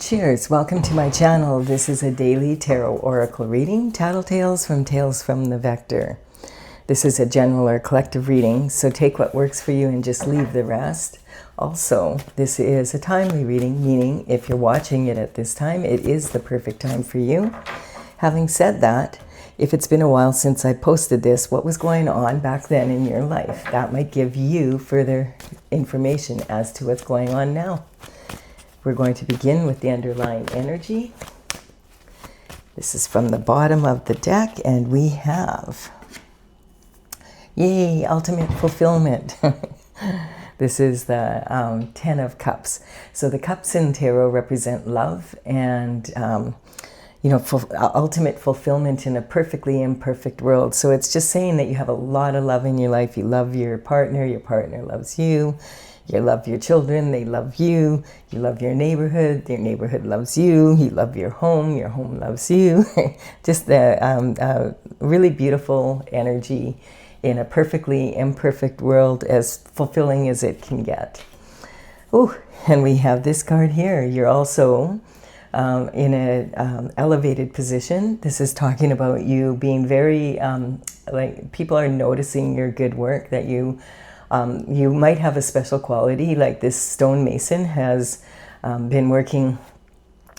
Cheers, welcome to my channel. This is a daily tarot oracle reading, Tattle Tales from the Vector. This is a general or collective reading, so take what works for you and just leave the rest. Also, this is a timely reading, meaning if you're watching it at this time, it is the perfect time for you. Having said that, if it's been a while since I posted this, what was going on back then in your life? That might give you further information as to what's going on now. We're going to begin with the underlying energy. This is from the bottom of the deck, and we have, yay, ultimate fulfillment. This is the 10 of Cups. So the cups in tarot represent love and, ultimate fulfillment in a perfectly imperfect world. So it's just saying that you have a lot of love in your life. You love your partner loves you. You love your children, they love you. You love your neighborhood loves you. You love your home loves you. Just the really beautiful energy in a perfectly imperfect world, as fulfilling as it can get. Oh, and we have this card here. You're also in an elevated position. This is talking about you being very, like people are noticing your good work, that you might have a special quality, like this stonemason has been working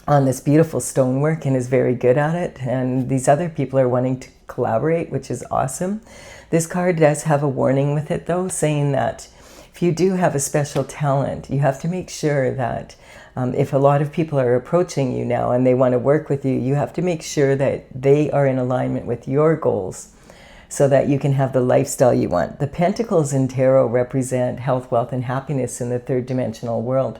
on this beautiful stonework and is very good at it. And these other people are wanting to collaborate, which is awesome. This card does have a warning with it though, saying that if you do have a special talent, you have to make sure that if a lot of people are approaching you now and they want to work with you, you have to make sure that they are in alignment with your goals, so that you can have the lifestyle you want. The pentacles in tarot represent health, wealth, and happiness in the third dimensional world.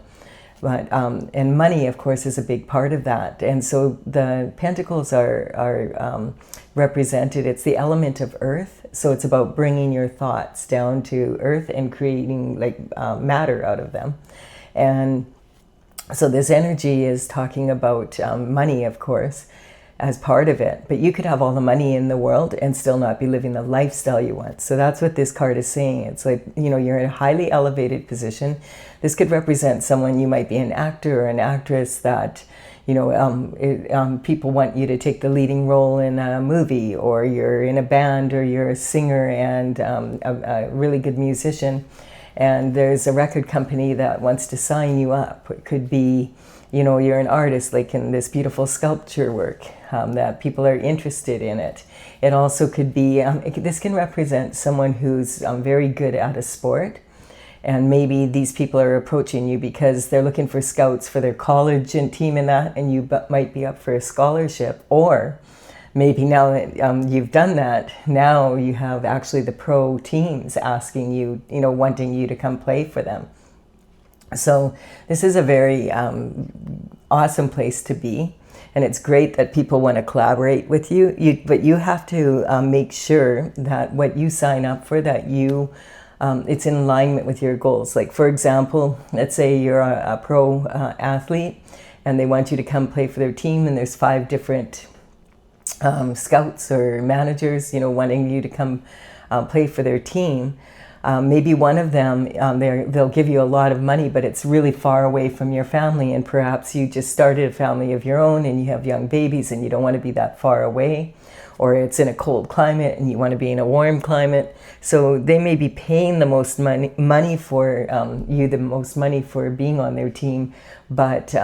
But, and money, of course, is a big part of that. And so the pentacles are represented, it's the element of earth. So it's about bringing your thoughts down to earth and creating like matter out of them. And so this energy is talking about money, of course, as part of it, but you could have all the money in the world and still not be living the lifestyle you want. So that's what this card is saying. It's like, you're in a highly elevated position. This could represent someone, you might be an actor or an actress that, people want you to take the leading role in a movie, or you're in a band, or you're a singer and a really good musician. And there's a record company that wants to sign you up. It could be, you're an artist, like in this beautiful sculpture work, that people are interested in it. It also could be, this can represent someone who's very good at a sport. And maybe these people are approaching you because they're looking for scouts for their college and team and that, and you might be up for a scholarship. Or maybe now that you've done that, now you have actually the pro teams asking you, wanting you to come play for them. So this is a very awesome place to be, and it's great that people want to collaborate with you. But you have to make sure that what you sign up for, that it's in alignment with your goals. Like for example, let's say you're a pro athlete, and they want you to come play for their team, and there's 5 different scouts or managers, wanting you to come play for their team. Maybe one of them, they'll give you a lot of money, but it's really far away from your family, and perhaps you just started a family of your own and you have young babies and you don't want to be that far away, or it's in a cold climate and you want to be in a warm climate. So they may be paying the most money for the most money for being on their team, but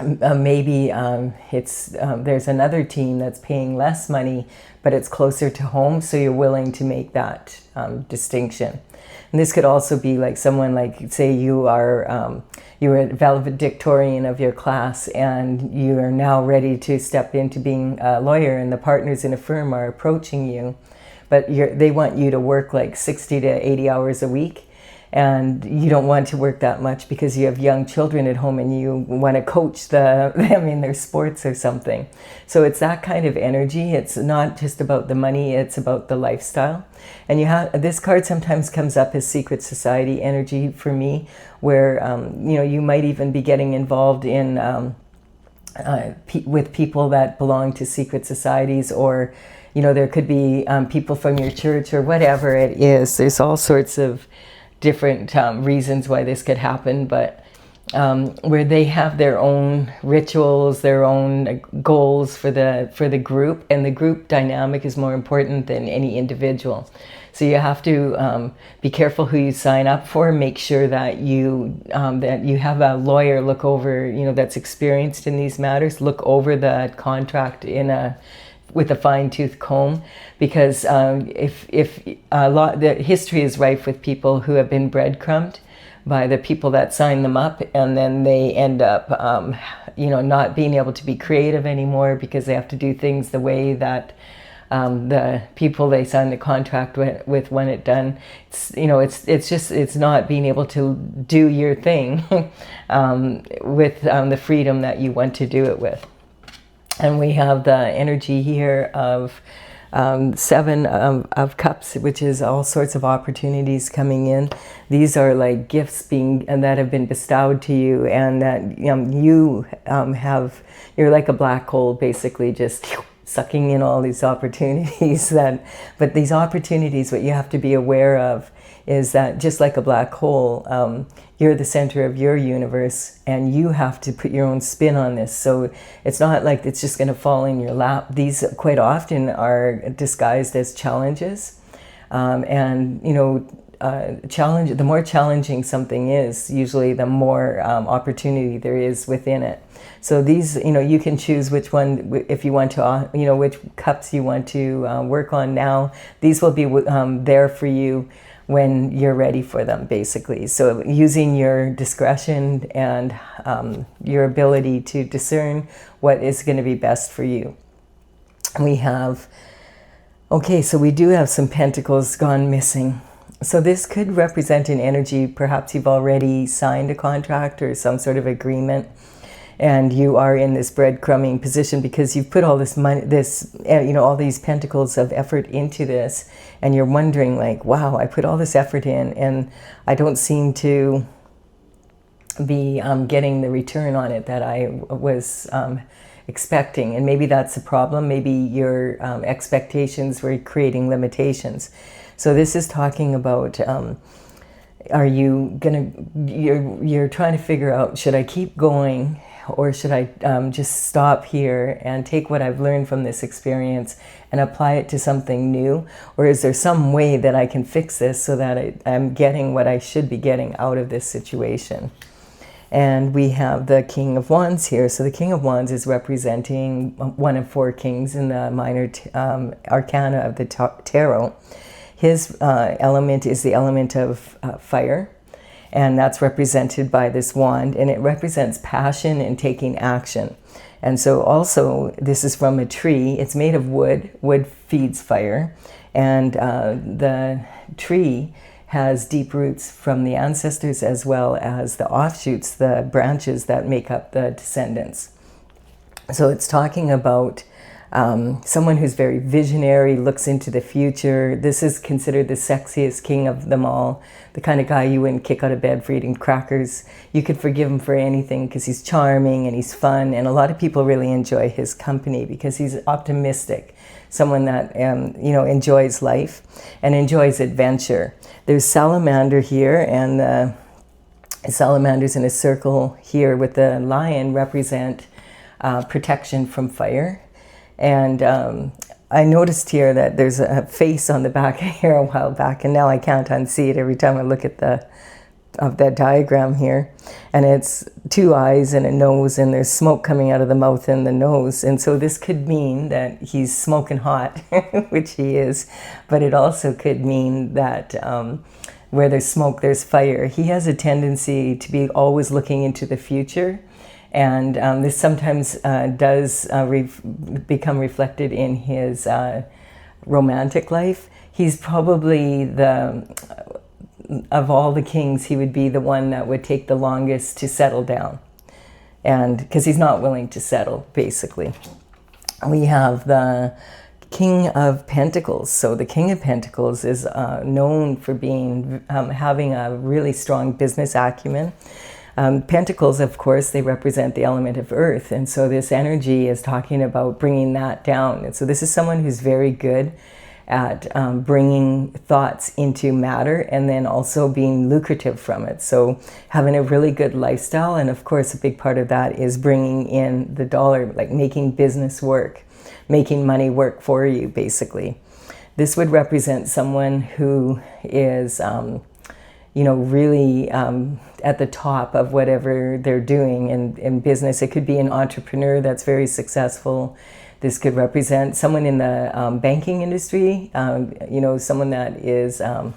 maybe there's another team that's paying less money, but it's closer to home, so you're willing to make that distinction. And this could also be like someone, like say you are valedictorian of your class and you are now ready to step into being a lawyer, and the partners in a firm are approaching you, but they want you to work like 60 to 80 hours a week. And you don't want to work that much because you have young children at home and you want to coach them in their sports or something. So it's that kind of energy. It's not just about the money, it's about the lifestyle. And this card sometimes comes up as secret society energy for me, where you might even be getting involved in with people that belong to secret societies, or there could be people from your church or whatever it is. There's all sorts of different reasons why this could happen, but where they have their own rituals, their own goals for the group, and the group dynamic is more important than any individual. So you have to be careful who you sign up for. Make sure that you have a lawyer look over, that's experienced in these matters. Look over the contract with a fine-tooth comb, because if the history is rife with people who have been breadcrumbed by the people that sign them up, and then they end up not being able to be creative anymore because they have to do things the way that the people they sign the contract with want it done. It's not being able to do your thing with the freedom that you want to do it with. And we have the energy here of Seven of Cups, which is all sorts of opportunities coming in. These are like gifts that have been bestowed to you, and that you're like a black hole, basically just sucking in all these opportunities. But these opportunities, what you have to be aware of is that just like a black hole, you're the center of your universe, and you have to put your own spin on this. So it's not like it's just going to fall in your lap. These quite often are disguised as challenges, challenge. The more challenging something is, usually the more opportunity there is within it. So these, you can choose which one, if you want to, which cups you want to work on now. These will be there for you when you're ready for them, basically. So using your discretion and your ability to discern what is going to be best for you. We have, so we do have some pentacles gone missing. So this could represent an energy, perhaps you've already signed a contract or some sort of agreement, and you are in this breadcrumbing position because you've put all this money, all these pentacles of effort into this, and you're wondering like, wow, I put all this effort in and I don't seem to be getting the return on it that I was expecting. And maybe that's the problem. Maybe your expectations were creating limitations. So this is talking about, you're trying to figure out, should I keep going? Or should I just stop here and take what I've learned from this experience and apply it to something new? Or is there some way that I can fix this so that I'm getting what I should be getting out of this situation? And we have the King of Wands here. So the King of Wands is representing one of four kings in the minor arcana of the tarot. His element is the element of fire. And that's represented by this wand, and it represents passion and taking action. And so also, this is from a tree. It's made of wood. Wood feeds fire. And the tree has deep roots from the ancestors, as well as the offshoots, the branches that make up the descendants. So it's talking about someone who's very visionary, looks into the future. This is considered the sexiest king of them all, the kind of guy you wouldn't kick out of bed for eating crackers. You could forgive him for anything because he's charming and he's fun, and a lot of people really enjoy his company because he's optimistic, someone that enjoys life and enjoys adventure. There's salamander here, and the salamanders in a circle here with the lion represent protection from fire. And I noticed here that there's a face on the back here a while back, and now I can't unsee it every time I look at that diagram here. And it's two eyes and a nose, and there's smoke coming out of the mouth and the nose. And so this could mean that he's smoking hot, which he is, but it also could mean that where there's smoke, there's fire. He has a tendency to be always looking into the future. And this sometimes does become reflected in his romantic life. He's probably of all the kings, he would be the one that would take the longest to settle down. And because he's not willing to settle, basically. We have the King of Pentacles. So the King of Pentacles is known for having a really strong business acumen. Pentacles, of course, they represent the element of earth. And so this energy is talking about bringing that down. And so this is someone who's very good at bringing thoughts into matter, and then also being lucrative from it. So having a really good lifestyle, and of course a big part of that is bringing in the dollar, like making business work, making money work for you, basically. This would represent someone who is really at the top of whatever they're doing in business. It could be an entrepreneur that's very successful. This could represent someone in the banking industry, someone that is, a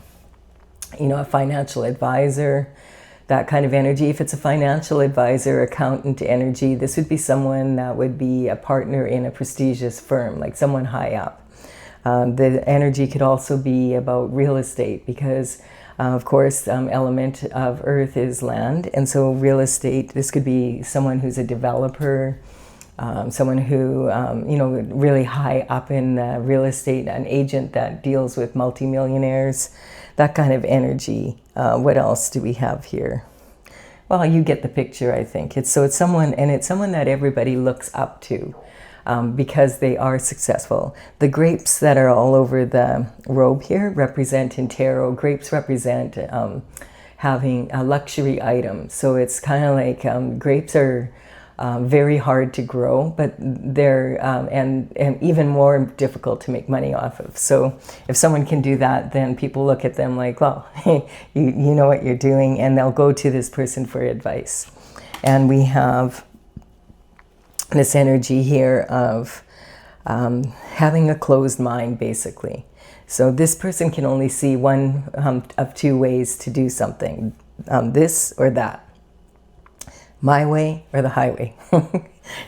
financial advisor, that kind of energy. If it's a financial advisor, accountant energy, this would be someone that would be a partner in a prestigious firm, like someone high up. The energy could also be about real estate because of course, element of earth is land, and so real estate, this could be someone who's a developer, someone who, really high up in real estate, an agent that deals with multimillionaires, that kind of energy. What else do we have here? Well, you get the picture, I think. It's someone that everybody looks up to. Because they are successful. The grapes that are all over the robe here represent in tarot, grapes represent having a luxury item. So it's kind of like grapes are very hard to grow, but they're and even more difficult to make money off of. So if someone can do that, then people look at them like, well, you know what you're doing, and they'll go to this person for advice. And we have this energy here of having a closed mind, basically. So this person can only see one of two ways to do something, this or that, my way or the highway.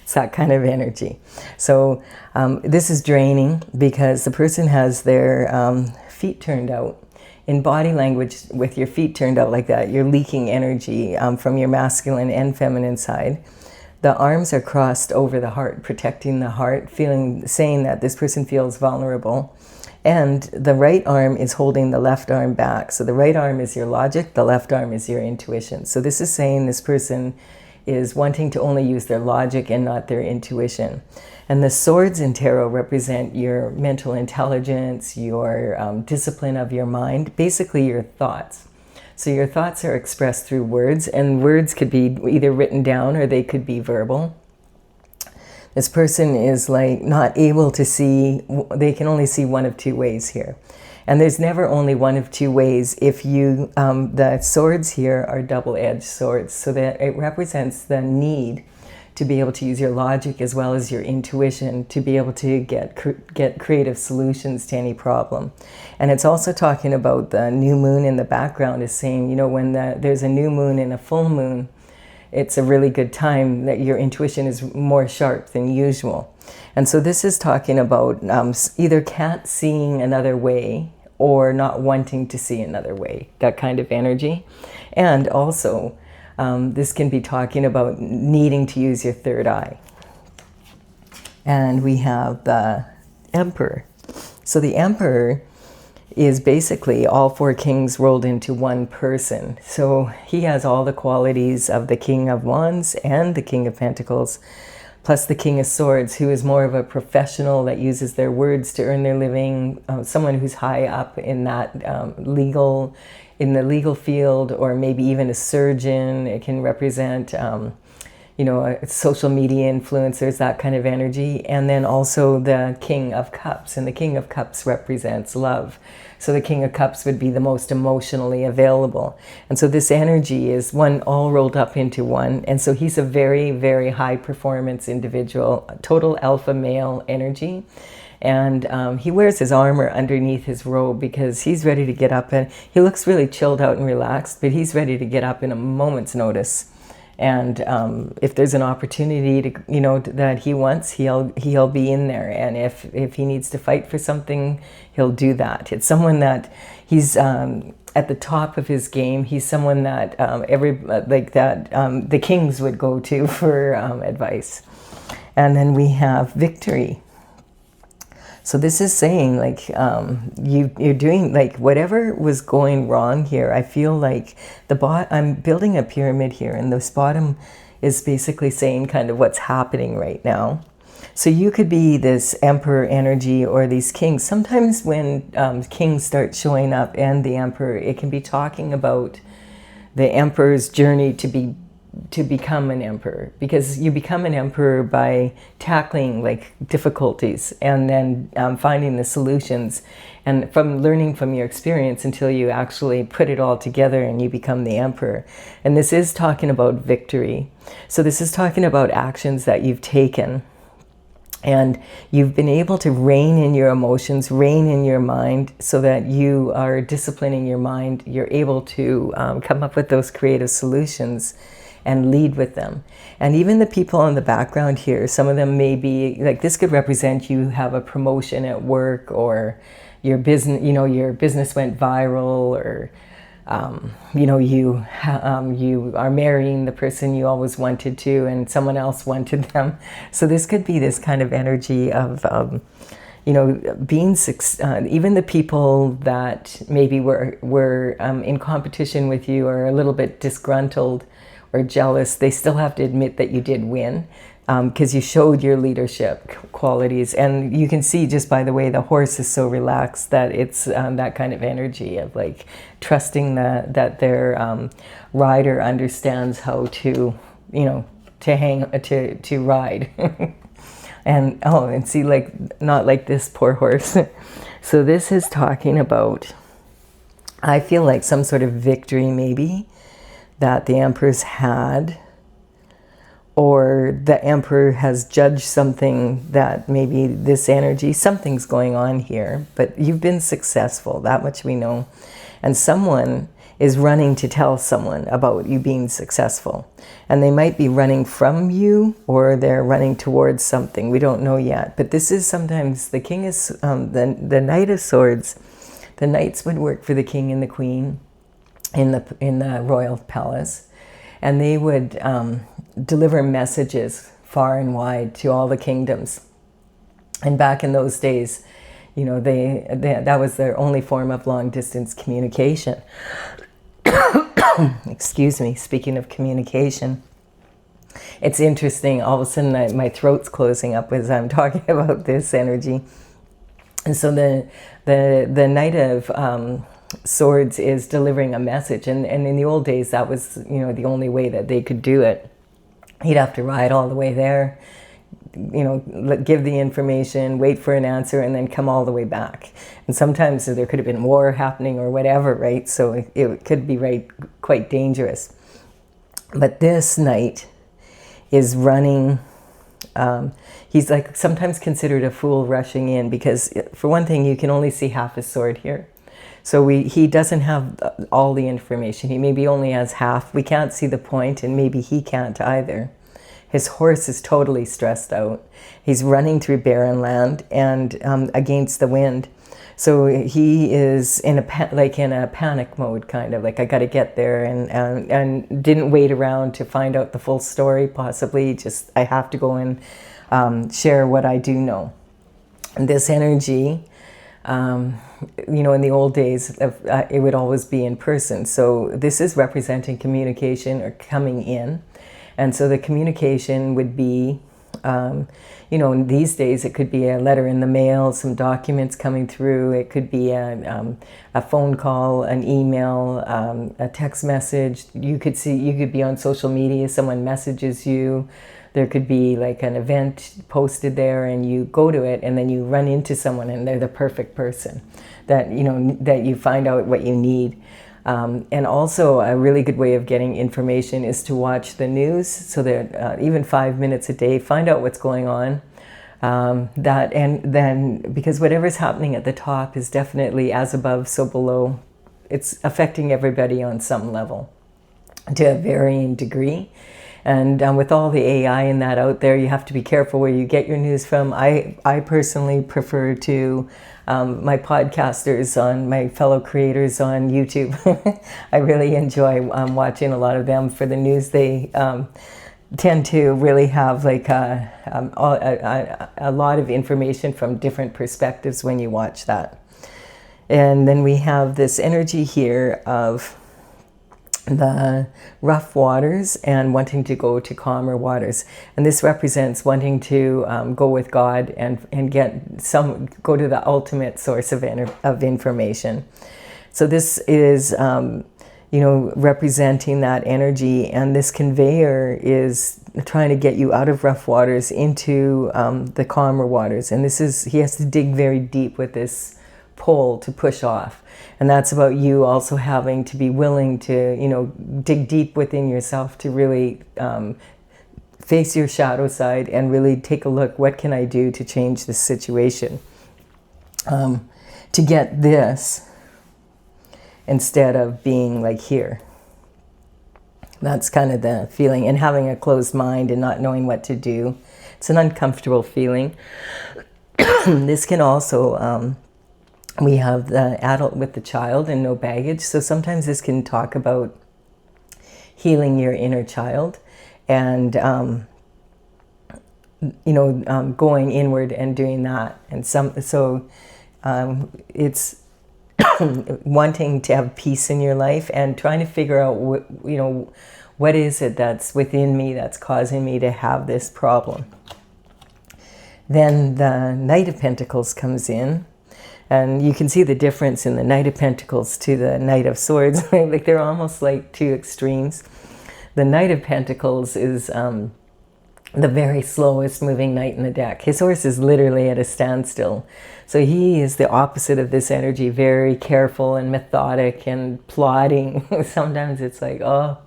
It's that kind of energy. So this is draining because the person has their feet turned out. In body language, with your feet turned out like that, you're leaking energy from your masculine and feminine side. The arms are crossed over the heart, protecting the heart, saying that this person feels vulnerable. And the right arm is holding the left arm back. So the right arm is your logic, the left arm is your intuition. So this is saying this person is wanting to only use their logic and not their intuition. And the swords in tarot represent your mental intelligence, your discipline of your mind, basically your thoughts. So your thoughts are expressed through words, and words could be either written down or they could be verbal. This person is like not able to see, they can only see one of two ways here. And there's never only one of two ways if you, the swords here are double-edged swords, so that it represents the need to be able to use your logic as well as your intuition to be able to get creative solutions to any problem. And it's also talking about the new moon in the background is saying, when there's a new moon and a full moon, it's a really good time that your intuition is more sharp than usual. And so this is talking about either can't seeing another way or not wanting to see another way, that kind of energy. And also, this can be talking about needing to use your third eye. And we have the Emperor. So the Emperor is basically all four kings rolled into one person. So he has all the qualities of the King of Wands and the King of Pentacles, plus the King of Swords, who is more of a professional that uses their words to earn their living, someone who's high up in that in the legal field, or maybe even a surgeon. It can represent, social media influencers, that kind of energy. And then also the King of Cups, and the King of Cups represents love. So the King of Cups would be the most emotionally available. And so this energy is one all rolled up into one. And so he's a very, very high performance individual, total alpha male energy. And he wears his armor underneath his robe because he's ready to get up, and he looks really chilled out and relaxed, but he's ready to get up in a moment's notice. And if there's an opportunity to, that he wants, he'll be in there. And if he needs to fight for something, he'll do that. It's someone that he's at the top of his game. He's someone that the kings would go to for advice. And then we have Victory. So this is saying you're doing whatever was going wrong here. I feel like I'm building a pyramid here, and this bottom is basically saying kind of what's happening right now. So you could be this emperor energy or these kings. Sometimes when kings start showing up and the emperor, it can be talking about the emperor's journey to become an emperor, because you become an emperor by tackling like difficulties and then finding the solutions and from learning from your experience until you actually put it all together and you become the emperor. And this is talking about victory. So this is talking about actions that you've taken and you've been able to rein in your emotions, rein in your mind, so that you are disciplining your mind. You're able to come up with those creative solutions and lead with them. And even the people in the background here, some of them may be, like this could represent you have a promotion at work, or your business, your business went viral, or you are marrying the person you always wanted to and someone else wanted them. So this could be this kind of energy of, being, even the people that maybe were in competition with you or a little bit disgruntled or jealous, they still have to admit that you did win, because you showed your leadership qualities. And you can see just by the way the horse is so relaxed that it's that kind of energy of like trusting that their rider understands how to, to ride. and see, like, not like this poor horse. So this is talking about, I feel like some sort of victory maybe that the emperor's had, or the emperor has judged something that maybe this energy, something's going on here, but you've been successful, that much we know. And someone is running to tell someone about you being successful. And they might be running from you, or they're running towards something. We don't know yet. But this is sometimes, the king is, the Knight of Swords. The knights would work for the king and the queen in the royal palace. And they would deliver messages far and wide to all the kingdoms. And back in those days, that was their only form of long distance communication. Excuse me, speaking of communication, it's interesting, all of a sudden my throat's closing up as I'm talking about this energy. And so the Knight of Swords is delivering a message, and in the old days that was the only way that they could do it. He'd have to ride all the way there, give the information, wait for an answer, and then come all the way back. And sometimes there could have been war happening or whatever, right? So it could be quite dangerous. But this knight is running. He's like sometimes considered a fool rushing in, because for one thing, you can only see half his sword here. So he doesn't have all the information. He maybe only has half. We can't see the point, and maybe he can't either. His horse is totally stressed out. He's running through barren land and against the wind. So he is in a panic mode, kind of like, I got to get there, and didn't wait around to find out the full story. Possibly just, I have to go and share what I do know. And this energy, in the old days, it would always be in person. So this is representing communication or coming in. And so the communication would be, these days it could be a letter in the mail, some documents coming through. It could be a phone call, an email, a text message. You could be on social media, someone messages you. There could be like an event posted there, and you go to it, and then you run into someone and they're the perfect person that you find out what you need. And also a really good way of getting information is to watch the news, so that even 5 minutes a day, find out what's going on. And then, because whatever's happening at the top is definitely as above, so below. It's affecting everybody on some level to a varying degree. And with all the AI and that out there, you have to be careful where you get your news from. I personally prefer to my podcasters, on my fellow creators on YouTube. I really enjoy watching a lot of them for the news. They tend to really have like a lot of information from different perspectives when you watch that. And then we have this energy here of the rough waters and wanting to go to calmer waters. And this represents wanting to go with God and go to the ultimate source of information. So this is, representing that energy, and this conveyor is trying to get you out of rough waters into the calmer waters. And he has to dig very deep with this pole to push off. And that's about you also having to be willing to, dig deep within yourself to really face your shadow side and really take a look, what can I do to change this situation? To get this instead of being like here. That's kind of the feeling, and having a closed mind and not knowing what to do. It's an uncomfortable feeling. This can also... we have the adult with the child and no baggage. So sometimes this can talk about healing your inner child and, going inward and doing that. And it's wanting to have peace in your life and trying to figure out, what is it that's within me that's causing me to have this problem. Then the Knight of Pentacles comes in. And you can see the difference in the Knight of Pentacles to the Knight of Swords. Like they're almost like two extremes. The Knight of Pentacles is the very slowest moving knight in the deck. His horse is literally at a standstill. So he is the opposite of this energy, very careful and methodic and plotting. Sometimes it's like, oh,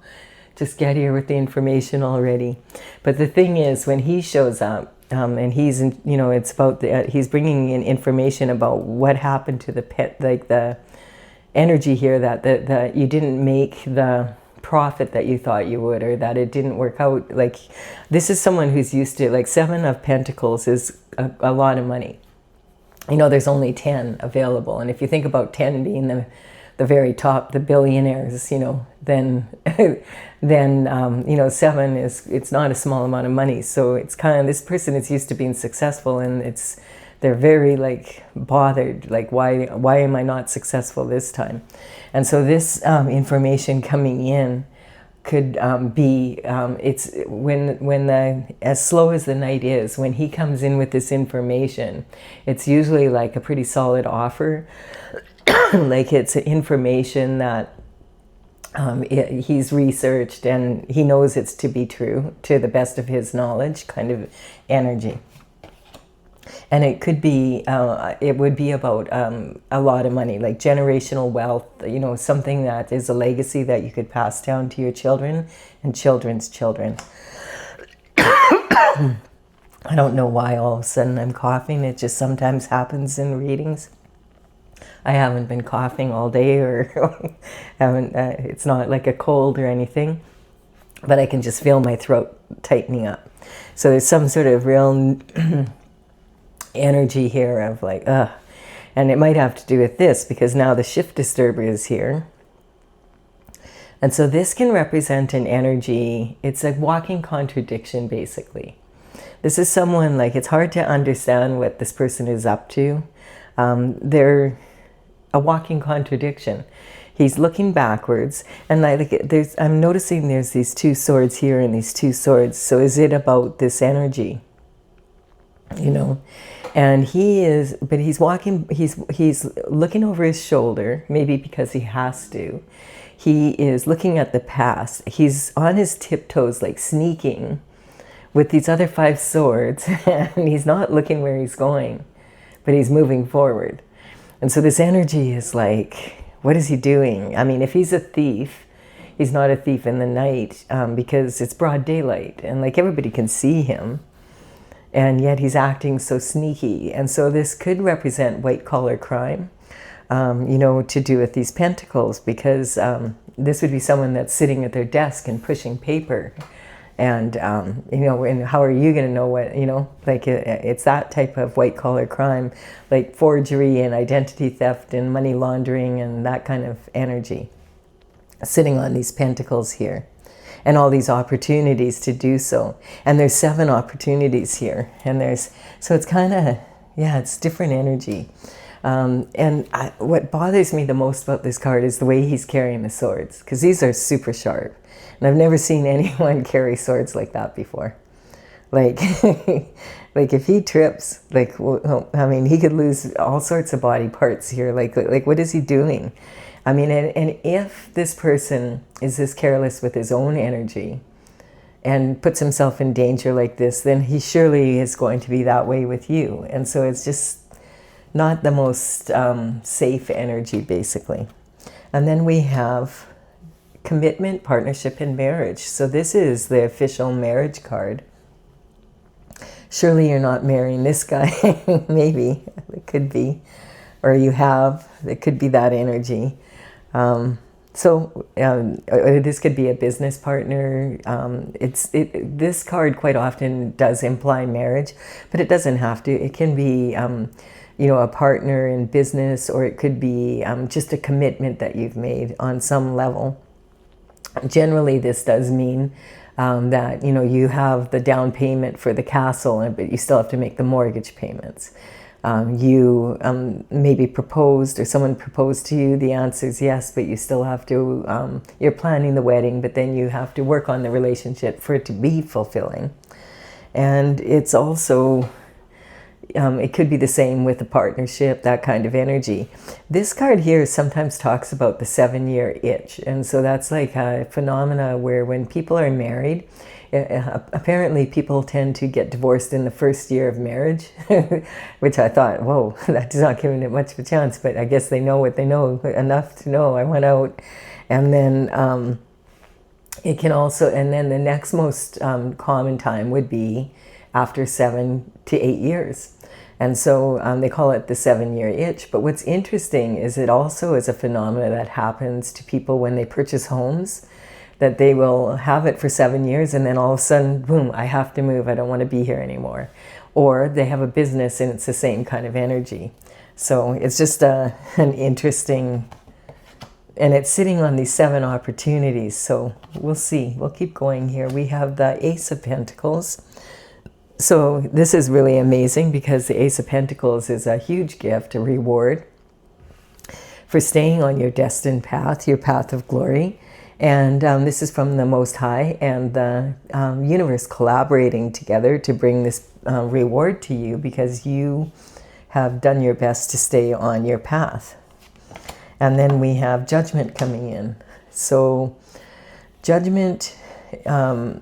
just get here with the information already. But the thing is, when he shows up, and he's, it's about he's bringing in information about what happened to the pet, like the energy here that you didn't make the profit that you thought you would, or that it didn't work out. Like, this is someone who's used to, like, 7 of Pentacles is a lot of money. There's only 10 available. And if you think about 10 being the very top, the billionaires, then 7 it's not a small amount of money. So it's kind of, this person is used to being successful, and they're very like bothered, like, why am I not successful this time? And so this information coming in could be, it's when as slow as the Knight is, when he comes in with this information, it's usually like a pretty solid offer. Like, it's information that he's researched and he knows it's to be true to the best of his knowledge, kind of energy. And it could be, it would be about a lot of money, like generational wealth, something that is a legacy that you could pass down to your children and children's children. I don't know why all of a sudden I'm coughing. It just sometimes happens in readings. I haven't been coughing all day, or it's not like a cold or anything, but I can just feel my throat tightening up. So there's some sort of real energy here of like, ugh. And it might have to do with this, because now the shift disturber is here. And so this can represent an energy, it's a walking contradiction, basically. This is someone, like, it's hard to understand what this person is up to. They're a walking contradiction. He's looking backwards, and I'm noticing there's these 2 swords here and these 2 swords. So is it about this energy? And he's walking, he's looking over his shoulder, maybe because he has to. He is looking at the past. He's on his tiptoes, like sneaking with these other 5 swords, and he's not looking where he's going, but he's moving forward. And so this energy is like, what is he doing? I mean, if he's a thief, he's not a thief in the night, because it's broad daylight and like everybody can see him, and yet he's acting so sneaky. And so this could represent white collar crime, to do with these pentacles, because this would be someone that's sitting at their desk and pushing paper. And, and how are you going to know what, like it's that type of white collar crime, like forgery and identity theft and money laundering and that kind of energy, sitting on these pentacles here, and all these opportunities to do so. And there's 7 opportunities here. And so it's kind of, it's different energy. What bothers me the most about this card is the way he's carrying the swords, because these are super sharp. And I've never seen anyone carry swords like that before. Like, like if he trips, like, well, I mean, he could lose all sorts of body parts here. Like what is he doing? I mean, and if this person is this careless with his own energy and puts himself in danger like this, then he surely is going to be that way with you. And so it's just not the most safe energy, basically. And then we have commitment, partnership, and marriage. So this is the official marriage card. Surely you're not marrying this guy. Maybe. It could be. Or you have. It could be that energy. This could be a business partner. This card quite often does imply marriage, but it doesn't have to. It can be a partner in business, or it could be just a commitment that you've made on some level. Generally, this does mean that you have the down payment for the castle, but you still have to make the mortgage payments. You maybe proposed, or someone proposed to you, the answer is yes, but you still have to, you're planning the wedding, but then you have to work on the relationship for it to be fulfilling. And it's also, it could be the same with a partnership, that kind of energy. This card here sometimes talks about the 7-year itch. And so that's like a phenomena where when people are married, apparently people tend to get divorced in the first year of marriage, which I thought, whoa, that's not giving it much of a chance. But I guess they know what they know enough to know. I went out, and then it can also, and then the next most common time would be after 7 to 8 years. And so they call it the 7-year itch. But what's interesting is it also is a phenomena that happens to people when they purchase homes, that they will have it for 7 years, and then all of a sudden, boom, I have to move. I don't want to be here anymore. Or they have a business and it's the same kind of energy. So it's just an interesting, and it's sitting on these 7 opportunities. So we'll see. We'll keep going here. We have the Ace of Pentacles. So this is really amazing, because the Ace of Pentacles is a huge gift, a reward for staying on your destined path, your path of glory. And this is from the Most High and the universe collaborating together to bring this reward to you, because you have done your best to stay on your path. And then we have Judgment coming in. So Judgment,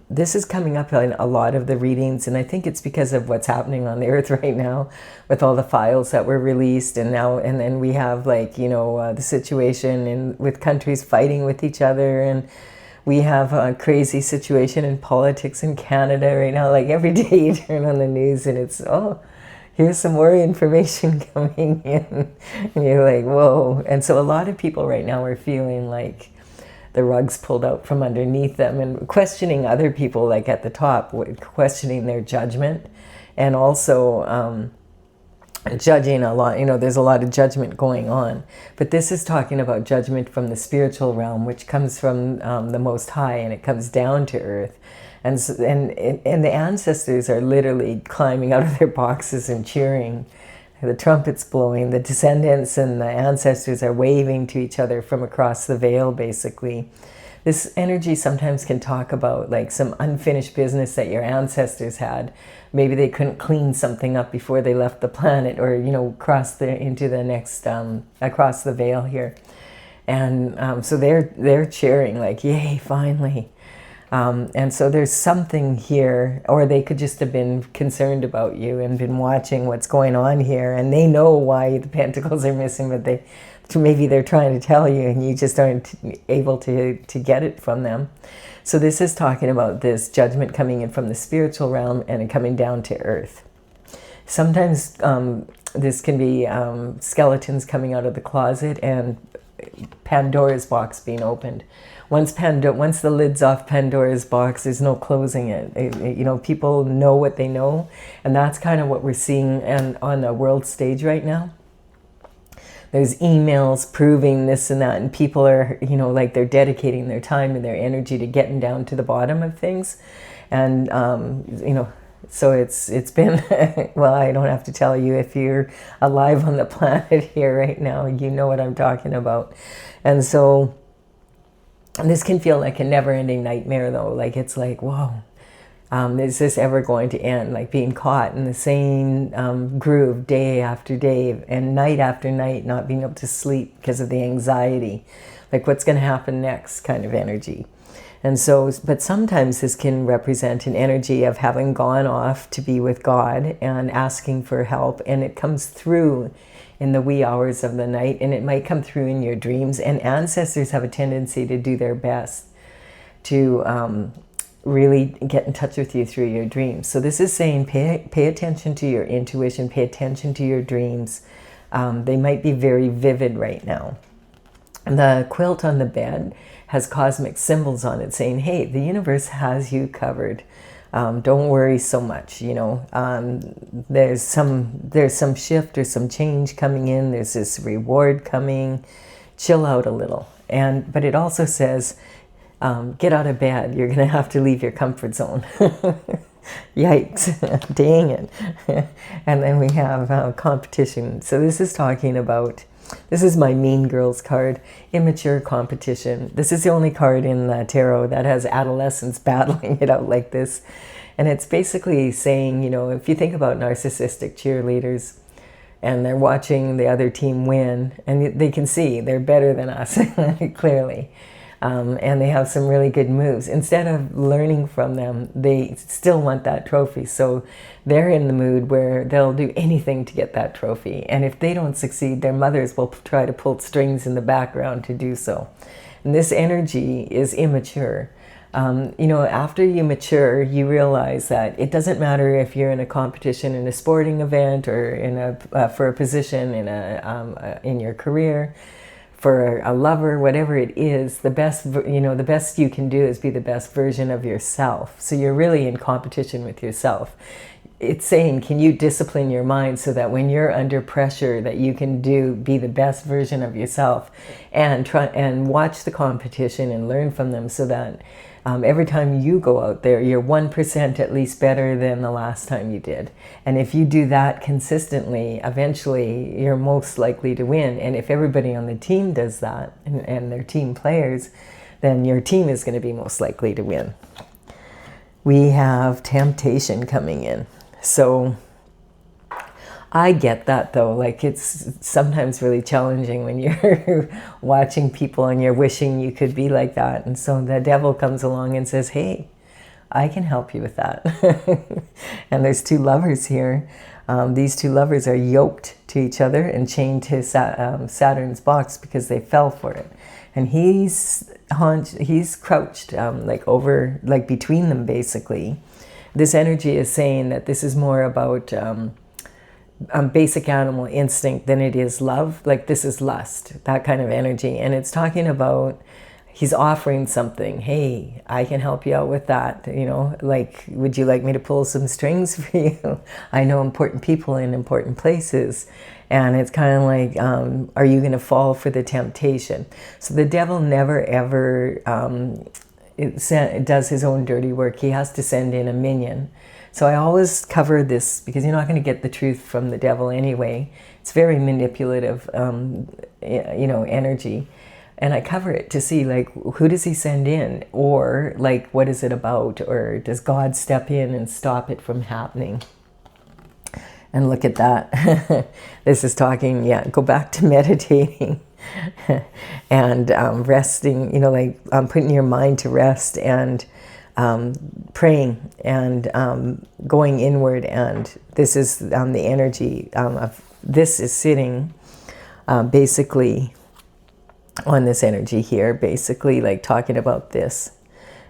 this is coming up in a lot of the readings, and I think it's because of what's happening on the earth right now with all the files that were released, and then we have the situation with countries fighting with each other, and we have a crazy situation in politics in Canada right now. Like every day you turn on the news and it's, oh, here's some more information coming in, and you're like, whoa. And so a lot of people right now are feeling like the rug's pulled out from underneath them, and questioning other people, like at the top, questioning their judgment, and also judging a lot. There's a lot of judgment going on. But this is talking about judgment from the spiritual realm, which comes from the Most High, and it comes down to earth. And the ancestors are literally climbing out of their boxes and cheering. The trumpet's blowing, the descendants and the ancestors are waving to each other from across the veil, basically. This energy sometimes can talk about like some unfinished business that your ancestors had. Maybe they couldn't clean something up before they left the planet, or cross into the next across the veil here. And so they're cheering like, yay, finally. And so there's something here, or they could just have been concerned about you and been watching what's going on here, and they know why the pentacles are missing, but maybe they're trying to tell you and you just aren't able to get it from them. So this is talking about this judgment coming in from the spiritual realm and coming down to earth. Sometimes this can be skeletons coming out of the closet and Pandora's box being opened. Once the lid's off Pandora's box, there's no closing it. People know what they know, and that's kind of what we're seeing on the world stage right now. There's emails proving this and that, and people are, like they're dedicating their time and their energy to getting down to the bottom of things. And, So it's been, well, I don't have to tell you, if you're alive on the planet here right now, you know what I'm talking about. And so this can feel like a never-ending nightmare, though. Like, it's like, whoa, is this ever going to end? Like being caught in the same groove day after day and night after night, not being able to sleep because of the anxiety. Like, what's going to happen next kind of energy. And so, but sometimes this can represent an energy of having gone off to be with God and asking for help, and it comes through in the wee hours of the night, and it might come through in your dreams. And ancestors have a tendency to do their best to really get in touch with you through your dreams. So this is saying pay attention to your intuition, pay attention to your dreams. They might be very vivid right now. The quilt on the bed has cosmic symbols on it saying, hey, the universe has you covered. Don't worry so much, you know. There's some shift or some change coming in. There's this reward coming. Chill out a little. But it also says, get out of bed. You're going to have to leave your comfort zone. Yikes. Dang it. And then we have competition. So this is talking about, this is my Mean Girls card, immature competition. This is the only card in the tarot that has adolescents battling it out like this. And it's basically saying, you know, if you think about narcissistic cheerleaders and they're watching the other team win, and they can see they're better than us, clearly. And they have some really good moves. Instead of learning from them, they still want that trophy. So they're in the mood where they'll do anything to get that trophy. And if they don't succeed, their mothers will try to pull strings in the background to do so. And this energy is immature. You know, after you mature, you realize that it doesn't matter if you're in a competition, in a sporting event, or for a position in your career, for a lover, whatever it is, the best you can do is be the best version of yourself. So you're really in competition with yourself. It's saying, can you discipline your mind so that when you're under pressure, that you can be the best version of yourself, and try and watch the competition and learn from them, so that every time you go out there, you're 1% at least better than the last time you did. And if you do that consistently, eventually you're most likely to win. And if everybody on the team does that, and they're team players, then your team is going to be most likely to win. We have temptation coming in. So I get that, though. Like, it's sometimes really challenging when you're watching people and you're wishing you could be like that. And so the devil comes along and says, hey, I can help you with that. And there's two lovers here. These two lovers are yoked to each other and chained to Saturn's box because they fell for it. And he's crouched like between them, basically. This energy is saying that this is more about basic animal instinct than it is love. Like, this is lust, that kind of energy. And it's talking about, he's offering something. Hey, I can help you out with that. You know, like, would you like me to pull some strings for you? I know important people in important places. And it's kind of like, are you going to fall for the temptation? So the devil never ever does his own dirty work. He has to send in a minion. So I always cover this, because you're not going to get the truth from the devil anyway. It's very manipulative, energy. And I cover it to see, like, who does he send in? Or, like, what is it about? Or does God step in and stop it from happening? And look at that. This is talking, go back to meditating and resting, putting your mind to rest, and praying and going inward. And this is the energy of this is sitting basically on this energy here, basically like talking about this.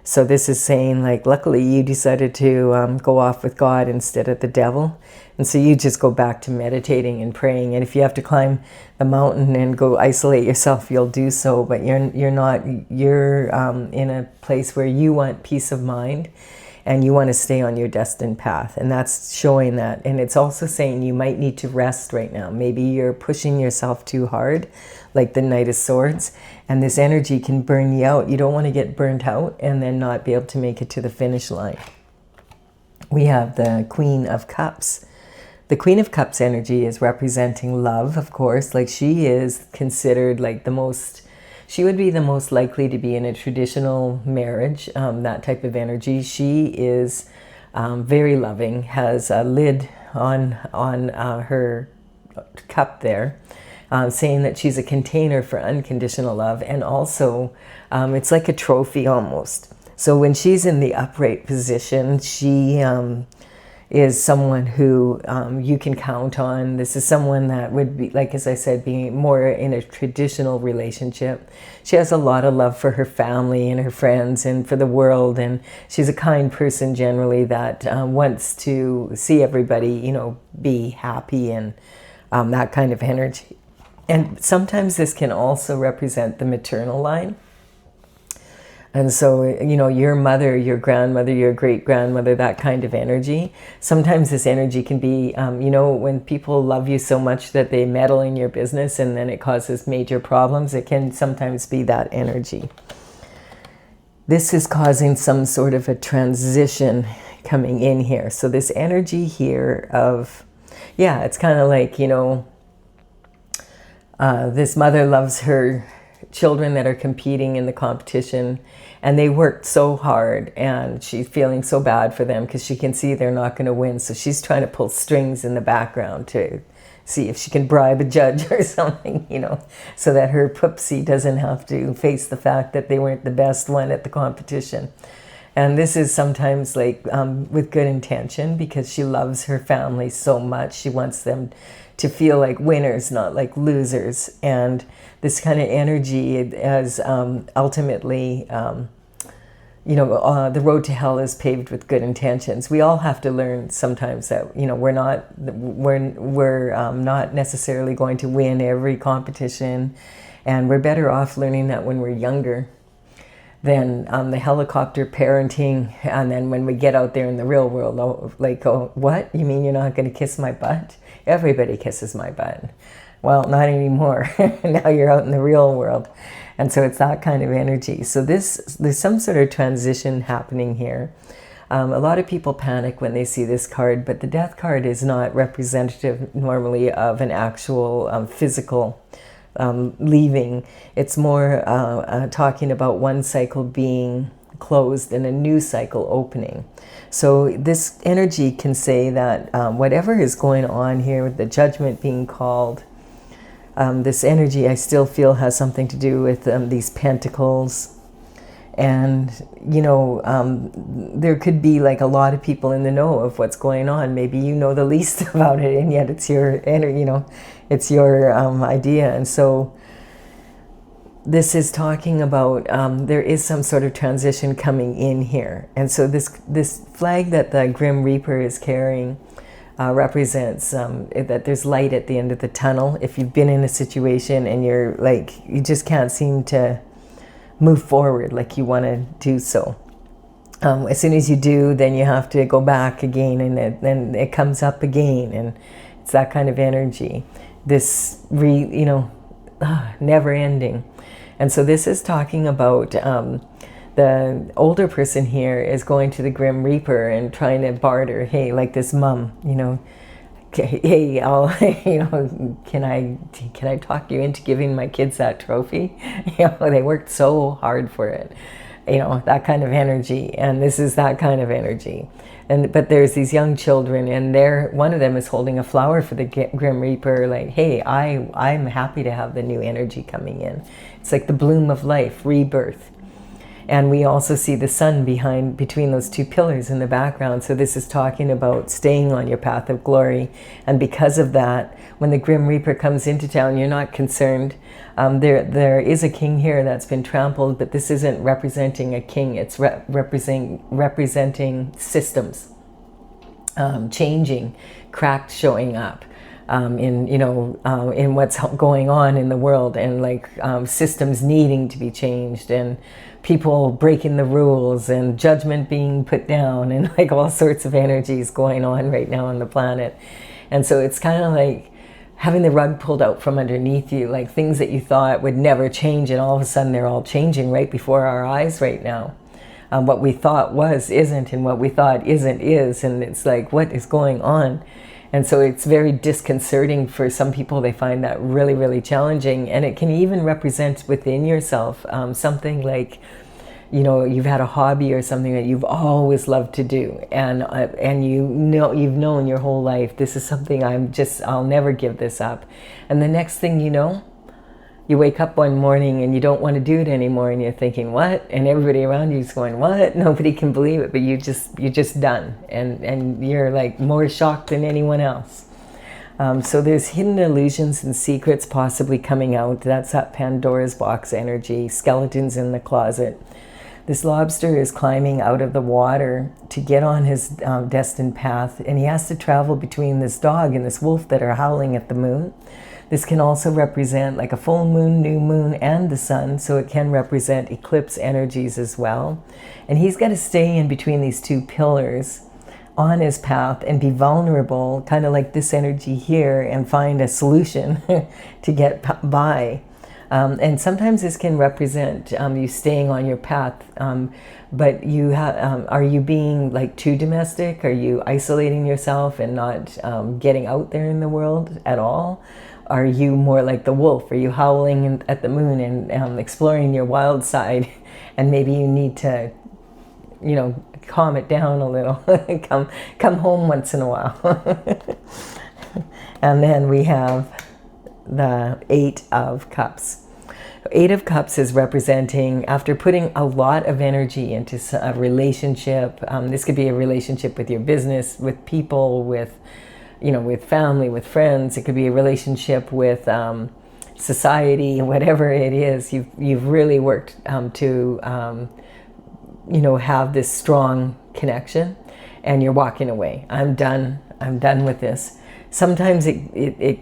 So this is saying, like, luckily you decided to go off with God instead of the devil. And so you just go back to meditating and praying. And if you have to climb the mountain and go isolate yourself, you'll do so. But you're in a place where you want peace of mind and you want to stay on your destined path. And that's showing that. And it's also saying you might need to rest right now. Maybe you're pushing yourself too hard, like the Knight of Swords. And this energy can burn you out. You don't want to get burnt out and then not be able to make it to the finish line. we have the Queen of Cups. The Queen of Cups energy is representing love, of course. Like, she is considered like the most, she would be the most likely to be in a traditional marriage, that type of energy. She is very loving, has a lid on her cup there, saying that she's a container for unconditional love. And also, it's like a trophy almost. So when she's in the upright position, she is someone who you can count on. This is someone that would be, like, as I said, be more in a traditional relationship. She has a lot of love for her family and her friends and for the world. And she's a kind person generally that wants to see everybody, you know, be happy, and that kind of energy. And sometimes this can also represent the maternal line. And so, you know, your mother, your grandmother, your great-grandmother, that kind of energy. Sometimes this energy can be, you know, when people love you so much that they meddle in your business and then it causes major problems, it can sometimes be that energy. This is causing some sort of a transition coming in here. So this energy here of, yeah, it's kind of like, you know, this mother loves her children that are competing in the competition, and they worked so hard, and she's feeling so bad for them because she can see they're not going to win. So she's trying to pull strings in the background to see if she can bribe a judge or something, you know, so that her poopsie doesn't have to face the fact that they weren't the best one at the competition. And this is sometimes like with good intention, because she loves her family so much. She wants them to feel like winners, not like losers. And this kind of energy as ultimately, you know, the road to hell is paved with good intentions. We all have to learn sometimes that, you know, we're not necessarily going to win every competition, and we're better off learning that when we're younger than the helicopter parenting. And then when we get out there in the real world, like, oh, what? You mean you're not going to kiss my butt? Everybody kisses my butt. Well, not anymore. Now you're out in the real world. And so it's that kind of energy. So there's some sort of transition happening here. A lot of people panic when they see this card, but the death card is not representative normally of an actual physical leaving. It's more talking about one cycle being closed and a new cycle opening. So this energy can say that whatever is going on here with the judgment being called, this energy I still feel has something to do with these pentacles. And, you know, there could be like a lot of people in the know of what's going on. Maybe you know the least about it, and yet it's your, you know, it's your idea. And so this is talking about there is some sort of transition coming in here. And so this flag that the Grim Reaper is carrying represents that there's light at the end of the tunnel. If you've been in a situation and you're like, you just can't seem to move forward like you want to do so. As soon as you do, then you have to go back again, and then it comes up again, and it's that kind of energy. This, you know, never ending. And so this is talking about the older person here is going to the Grim Reaper and trying to barter, hey, like this mom, you know, hey, I'll, you know, can I talk you into giving my kids that trophy? You know, they worked so hard for it, you know, that kind of energy. And this is that kind of energy. But there's these young children, and one of them is holding a flower for the Grim Reaper, like, hey, I'm happy to have the new energy coming in. It's like the bloom of life, rebirth. And we also see the sun between those two pillars in the background. So this is talking about staying on your path of glory. And because of that, when the Grim Reaper comes into town, you're not concerned. There is a king here that's been trampled, but this isn't representing a king. It's representing systems changing, cracks showing up. In what's going on in the world, and like systems needing to be changed, and people breaking the rules, and judgment being put down, and like all sorts of energies going on right now on the planet. And so it's kind of like having the rug pulled out from underneath you, like things that you thought would never change, and all of a sudden they're all changing right before our eyes right now. what we thought was isn't, and what we thought isn't is, and it's like, what is going on? And so it's very disconcerting for some people. They find that really, really challenging, and it can even represent within yourself something like, you know, you've had a hobby or something that you've always loved to do, and you've known your whole life, this is something I'll never give this up. And the next thing you know, you wake up one morning and you don't want to do it anymore, and you're thinking, what? And everybody around you is going, what? Nobody can believe it, but you're just done, and you're like more shocked than anyone else. So there's hidden illusions and secrets possibly coming out. That's that Pandora's box energy, skeletons in the closet. This lobster is climbing out of the water to get on his destined path, and he has to travel between this dog and this wolf that are howling at the moon. This can also represent like a full moon, new moon, and the sun, so it can represent eclipse energies as well. And he's got to stay in between these two pillars on his path and be vulnerable, kind of like this energy here, and find a solution to get by. And sometimes this can represent you staying on your path, but you are you being like too domestic? Are you isolating yourself and not getting out there in the world at all? Are you more like the wolf? Are you howling at the moon and exploring your wild side? And maybe you need to, you know, calm it down a little. come home once in a while. And then we have the Eight of Cups. Eight of Cups is representing after putting a lot of energy into a relationship. This could be a relationship with your business, with people, with, you know, with family, with friends. It could be a relationship with society, whatever it is. You've really worked to you know, have this strong connection, and you're walking away. I'm done with this. Sometimes it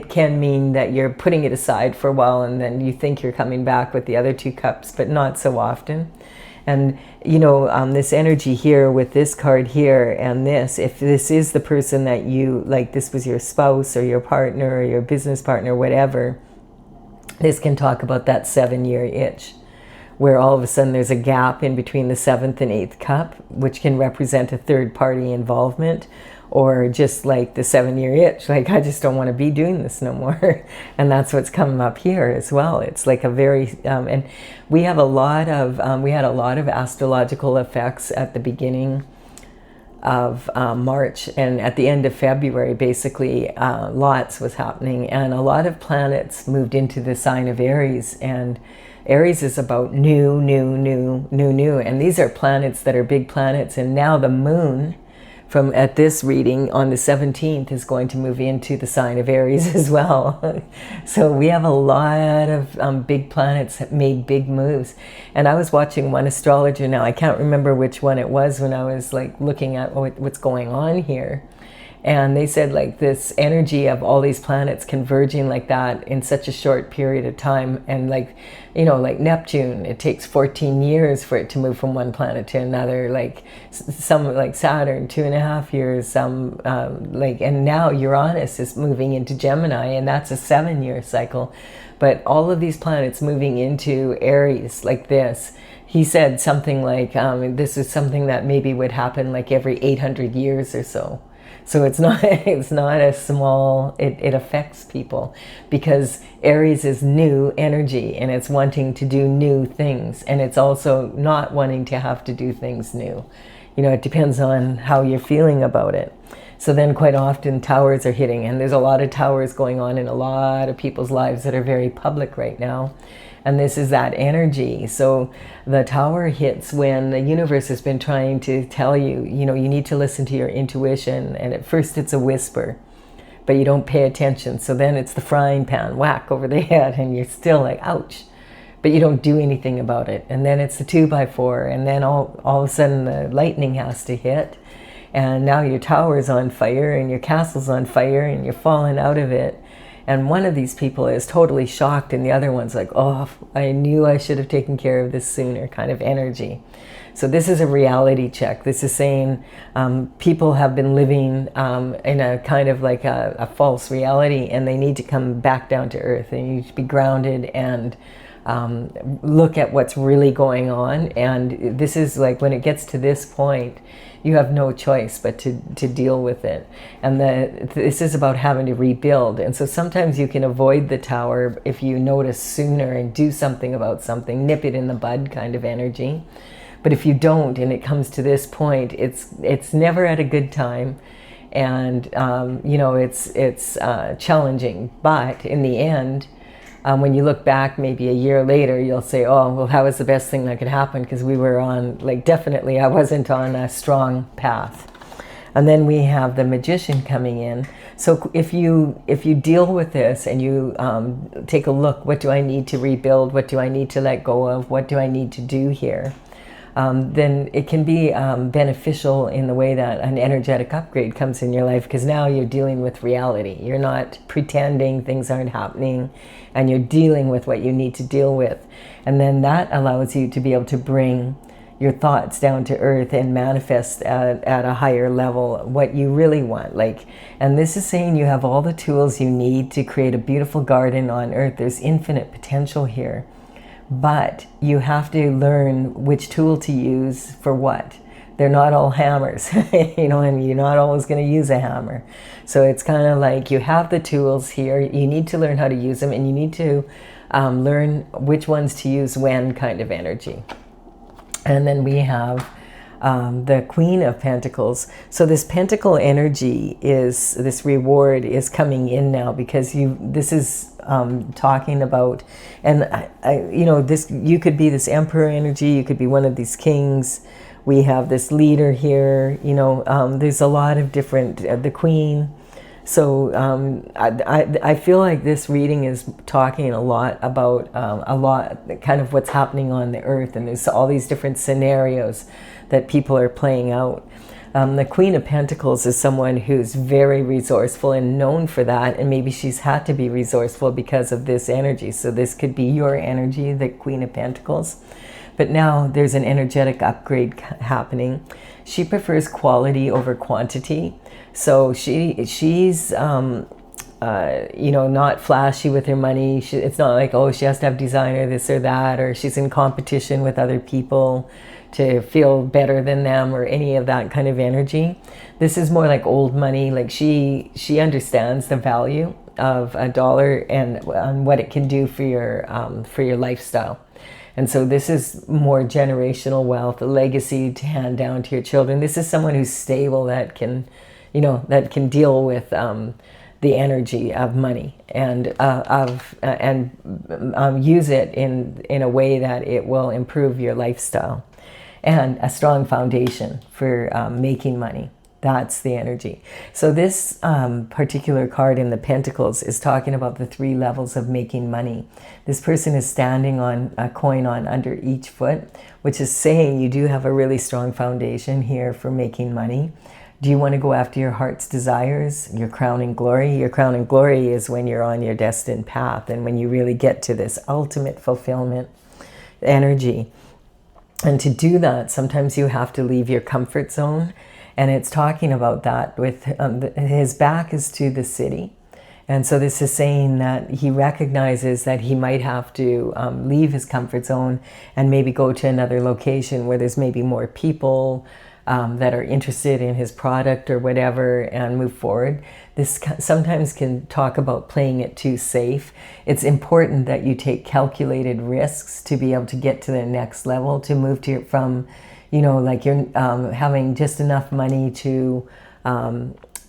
can mean that you're putting it aside for a while, and then you think you're coming back with the other two cups, but not so often. And, you know, this energy here with this card here and this, if this is the person that you, like this was your spouse or your partner or your business partner, whatever, this can talk about that 7-year itch, where all of a sudden there's a gap in between the 7th and 8th cup, which can represent a third party involvement, or just like the 7-year itch, like I just don't want to be doing this no more. And that's what's coming up here as well. It's like a very, and we have a lot of, we had a lot of astrological effects at the beginning of March, and at the end of February, basically lots was happening, and a lot of planets moved into the sign of Aries, and Aries is about new, and these are planets that are big planets. And now the moon, from at this reading on the 17th, is going to move into the sign of Aries as well. So we have a lot of big planets that made big moves. And I was watching one astrologer now, I can't remember which one it was, when I was like looking at what's going on here. And they said like this energy of all these planets converging like that in such a short period of time. And like, you know, like Neptune, it takes 14 years for it to move from one planet to another. Like some, like Saturn, 2.5 years. Some like, and now Uranus is moving into Gemini, and that's a 7-year cycle. But all of these planets moving into Aries like this, he said something like this is something that maybe would happen like every 800 years or so. So it's not a small, it affects people, because Aries is new energy, and it's wanting to do new things, and it's also not wanting to have to do things new. You know, it depends on how you're feeling about it. So then quite often towers are hitting, and there's a lot of towers going on in a lot of people's lives that are very public right now. And this is that energy. So the tower hits when the universe has been trying to tell you, you know, you need to listen to your intuition. And at first it's a whisper, but you don't pay attention. So then it's the frying pan, whack over the head, and you're still like, ouch, but you don't do anything about it. And then it's the 2x4, and then all of a sudden the lightning has to hit. And now your tower's on fire, and your castle's on fire, and you're falling out of it. And one of these people is totally shocked, and the other one's like, oh, I knew I should have taken care of this sooner, kind of energy. So this is a reality check. This is saying people have been living in a kind of like a false reality, and they need to come back down to earth. They need to be grounded and look at what's really going on. And this is like, when it gets to this point, you have no choice but to deal with it. And this is about having to rebuild. And so sometimes you can avoid the tower if you notice sooner and do something about something, nip it in the bud kind of energy. But if you don't, and it comes to this point, it's never at a good time. And, you know, it's challenging. But in the end, when you look back maybe a year later, you'll say, oh, well, that was the best thing that could happen, because we were on, like, definitely I wasn't on a strong path. And then we have the Magician coming in. So if you deal with this and you take a look, what do I need to rebuild? What do I need to let go of? What do I need to do here? Then it can be beneficial in the way that an energetic upgrade comes in your life, because now you're dealing with reality. You're not pretending things aren't happening, and you're dealing with what you need to deal with. And then that allows you to be able to bring your thoughts down to earth and manifest at a higher level what you really want. Like, and this is saying you have all the tools you need to create a beautiful garden on earth. There's infinite potential here. But you have to learn which tool to use for what. They're not all hammers, you know, and you're not always going to use a hammer. So it's kind of like, you have the tools here, you need to learn how to use them, and you need to learn which ones to use when kind of energy. And then we have the Queen of Pentacles. So this Pentacle energy is, this reward is coming in now, because this is talking about, and you know, this, you could be this Emperor energy, you could be one of these kings. We have this leader here, you know, there's a lot of different, the Queen. So I feel like this reading is talking a lot about kind of what's happening on the earth, and there's all these different scenarios that people are playing out. The Queen of Pentacles is someone who's very resourceful and known for that, and maybe she's had to be resourceful because of this energy. So this could be your energy, the Queen of Pentacles. But now there's an energetic upgrade happening. She prefers quality over quantity. So she's you know, not flashy with her money. It's not like, oh, she has to have designer this or that, or she's in competition with other people to feel better than them, or any of that kind of energy. This is more like old money. Like she understands the value of a dollar and what it can do for your lifestyle. And so this is more generational wealth, a legacy to hand down to your children. This is someone who's stable, that can, you know, that can deal with the energy of money, and use it in a way that it will improve your lifestyle, and a strong foundation for making money. That's the energy. So this particular card in the Pentacles is talking about the 3 levels of making money. This person is standing on a coin on under each foot, which is saying you do have a really strong foundation here for making money. Do you want to go after your heart's desires, your crowning glory? Your crowning glory is when you're on your destined path, and when you really get to this ultimate fulfillment energy. And to do that, sometimes you have to leave your comfort zone. And it's talking about that with his back is to the city. And so this is saying that he recognizes that he might have to leave his comfort zone and maybe go to another location where there's maybe more people that are interested in his product or whatever, and move forward. This sometimes can talk about playing it too safe. It's important that you take calculated risks to be able to get to the next level, to move to from, you know, like you're having just enough money to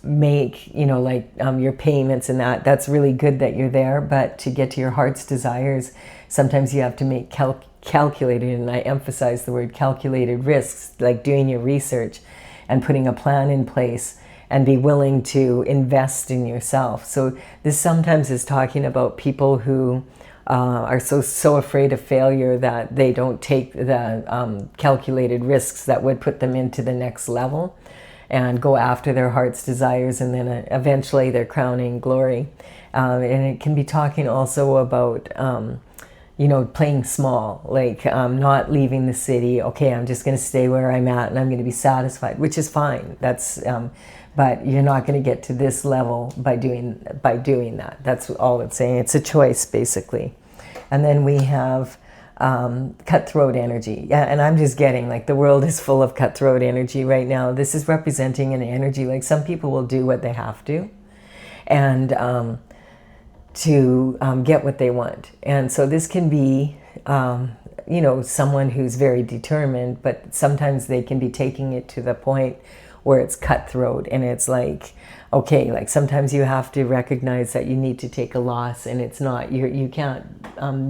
make, you know, like your payments and that. That's really good that you're there, but to get to your heart's desires, sometimes you have to make calculated, and I emphasize the word calculated risks, like doing your research and putting a plan in place, and be willing to invest in yourself. So this sometimes is talking about people who are so afraid of failure that they don't take the calculated risks that would put them into the next level and go after their heart's desires, and then eventually their crowning glory. And it can be talking also about you know, playing small, like not leaving the city. Okay, I'm just going to stay where I'm at and I'm going to be satisfied, which is fine. That's but you're not going to get to this level by doing that. That's all it's saying. It's a choice, basically. And then we have cutthroat energy. Yeah, and I'm just getting like the world is full of cutthroat energy right now. This is representing an energy like some people will do what they have to, and to get what they want. And so this can be, you know, someone who's very determined, but sometimes they can be taking it to the point where it's cutthroat, and it's like, okay, like sometimes you have to recognize that you need to take a loss, and it's not, you can't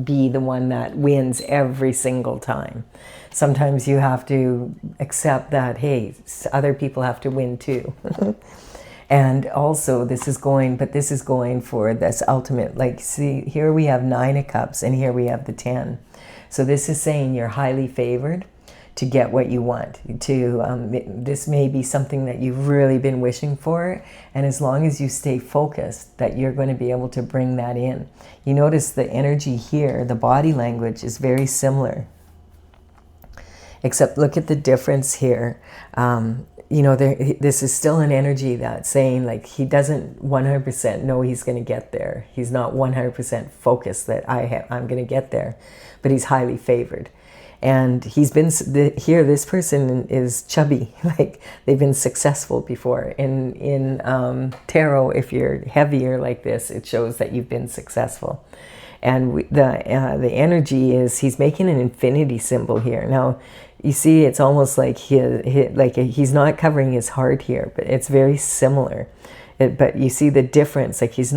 be the one that wins every single time. Sometimes you have to accept that, hey, other people have to win too. And also this is going for this ultimate, like, see, here we have 9 of Cups and here we have the 10. So this is saying you're highly favored to get what you want. This may be something that you've really been wishing for, and as long as you stay focused, that you're going to be able to bring that in. You notice the energy here, the body language is very similar, except look at the difference here. You know, this is still an energy that's saying, like, he doesn't 100% know he's going to get there. He's not 100% focused that I'm going to get there, but he's highly favored. And he's been here. This person is chubby, like they've been successful before. In tarot, if you're heavier like this, it shows that you've been successful. And the energy is he's making an infinity symbol here. Now, you see, it's almost like he's not covering his heart here, but it's very similar. But you see the difference. Like he's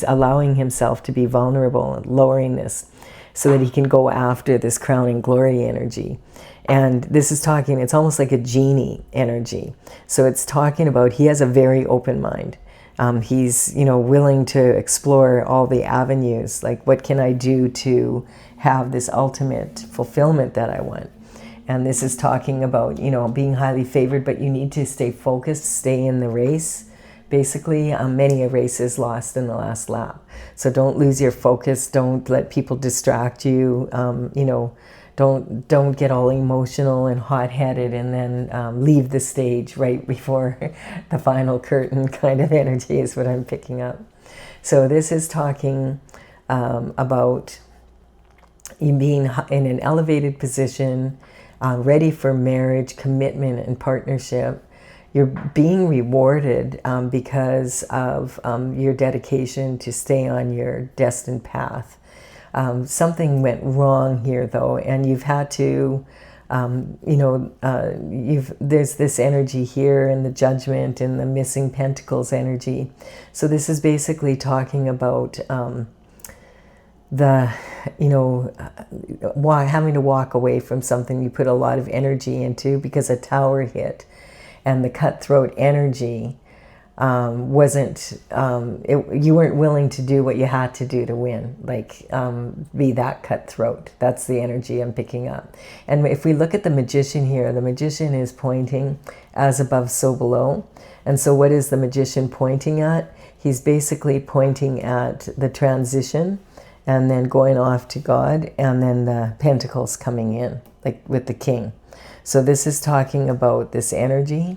allowing himself to be vulnerable and lowering this, so that he can go after this crowning glory energy. And this is talking, it's almost like a genie energy. So it's talking about he has a very open mind. He's, you know, willing to explore all the avenues. Like, what can I do to have this ultimate fulfillment that I want? And this is talking about, you know, being highly favored, but you need to stay focused, stay in the race. Basically, many a race is lost in the last lap. So don't lose your focus. Don't let people distract you. You know, don't get all emotional and hot-headed and then leave the stage right before the final curtain. Kind of energy is what I'm picking up. So this is talking about you being in an elevated position, ready for marriage, commitment, and partnership. You're being rewarded because of your dedication to stay on your destined path. Something went wrong here, though, and you've had to, you know, there's this energy here and the judgment and the missing pentacles energy. So this is basically talking about you know, having to walk away from something you put a lot of energy into because a tower hit. And the cutthroat energy wasn't, you weren't willing to do what you had to do to win, like be that cutthroat. That's the energy I'm picking up. And if we look at the magician here, the magician is pointing as above, so below. And so what is the magician pointing at? He's basically pointing at the transition and then going off to God, and then the pentacles coming in, like with the king. So this is talking about this energy,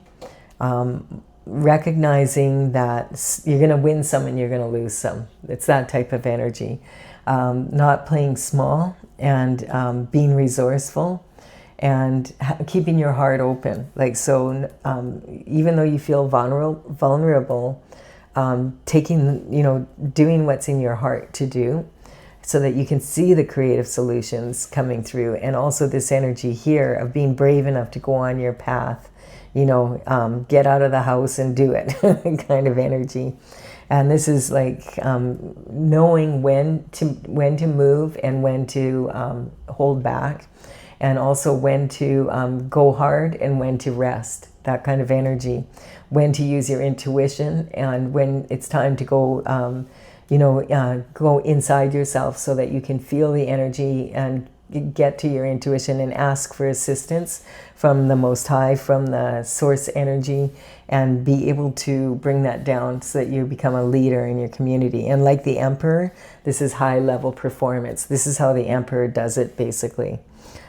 recognizing that you're going to win some and you're going to lose some. It's that type of energy. Not playing small, and being resourceful, and keeping your heart open. Like, so even though you feel vulnerable, taking, you know, doing what's in your heart to do, so that you can see the creative solutions coming through. And also this energy here of being brave enough to go on your path, you know, get out of the house and do it kind of energy. And this is like knowing when to move and when to hold back, and also when to go hard and when to rest, that kind of energy. When to use your intuition, and when it's time to go you know, go inside yourself so that you can feel the energy and get to your intuition and ask for assistance from the Most High, from the source energy, and be able to bring that down so that you become a leader in your community. And like the Emperor, this is high level performance. This is how the Emperor does it, basically.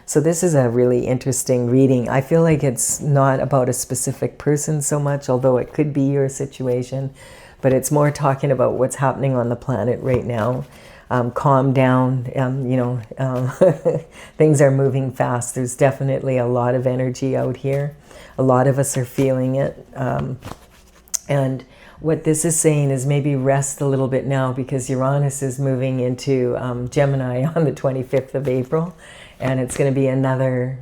So this is a really interesting reading. I feel like it's not about a specific person so much, although it could be your situation, but it's more talking about what's happening on the planet right now. calm down. Things are moving fast. There's definitely a lot of energy out here. A lot of us are feeling it. And what this is saying is maybe rest a little bit now, because Uranus is moving into Gemini on the 25th of April. And it's going to be another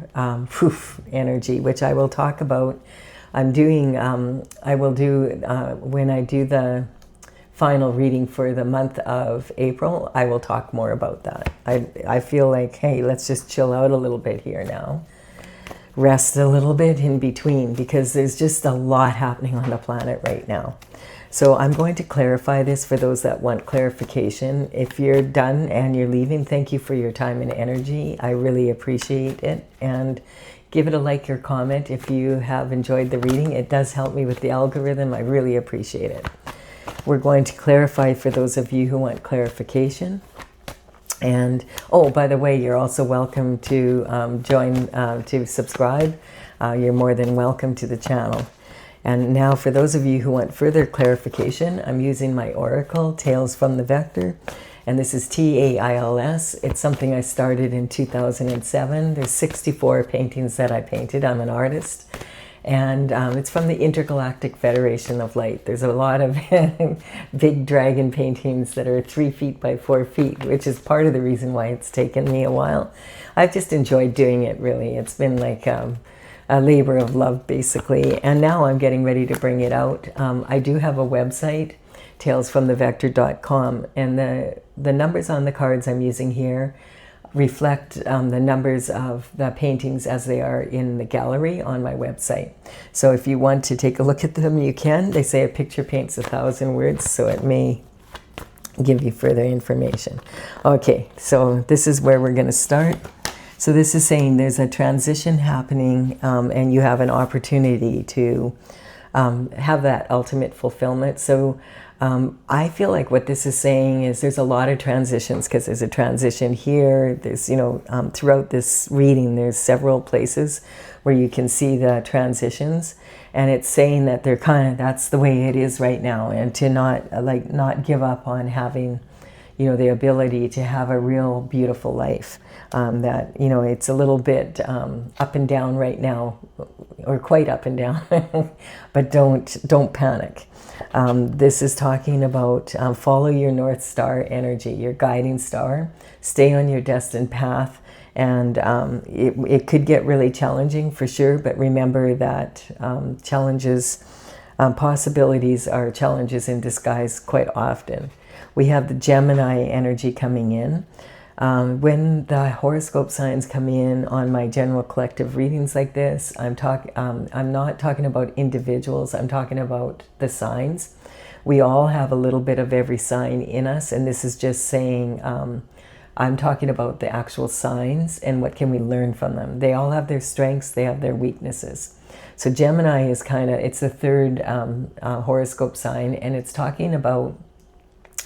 energy, which I will talk about. I will do, when I do the final reading for the month of April, I will talk more about that. I feel like, hey, let's just chill out a little bit here now. Rest a little bit in between, because there's just a lot happening on the planet right now. So I'm going to clarify this for those that want clarification. If you're done and you're leaving, thank you for your time and energy. I really appreciate it. And give it a like or comment if you have enjoyed the reading. It does help me with the algorithm. I really appreciate it. We're going to clarify for those of you who want clarification. And, oh, by the way, you're also welcome to to subscribe. You're more than welcome to the channel. And now for those of you who want further clarification, I'm using my Oracle, Tales from the Vector. And this is Tails. It's something I started in 2007. There's 64 paintings that I painted. I'm an artist. And it's from the Intergalactic Federation of Light. There's a lot of big dragon paintings that are 3 feet by 4 feet, which is part of the reason why it's taken me a while. I've just enjoyed doing it, really. It's been like a labor of love, basically. And now I'm getting ready to bring it out. I do have a website, talesfromthevector.com, and the numbers on the cards I'm using here reflect the numbers of the paintings as they are in the gallery on my website. So if you want to take a look at them, you can. They say a picture paints 1,000 words, so it may give you further information. Okay, so this is where we're going to start. So this is saying there's a transition happening, and you have an opportunity to have that ultimate fulfillment. So I feel like what this is saying is there's a lot of transitions, because there's a transition here. There's, throughout this reading, there's several places where you can see the transitions. And it's saying that they're that's the way it is right now, and to not give up on having, the ability to have a real beautiful life. That, it's a little bit up and down right now, or quite up and down, but don't panic. This is talking about follow your North Star energy, your guiding star. Stay on your destined path. And it could get really challenging for sure, but remember that possibilities are challenges in disguise quite often. We have the Gemini energy coming in. When the horoscope signs come in on my general collective readings like this, I'm not talking about individuals, I'm talking about the signs. We all have a little bit of every sign in us, and this is just saying, I'm talking about the actual signs and what can we learn from them. They all have their strengths, they have their weaknesses. So Gemini is it's the third horoscope sign, and it's talking about,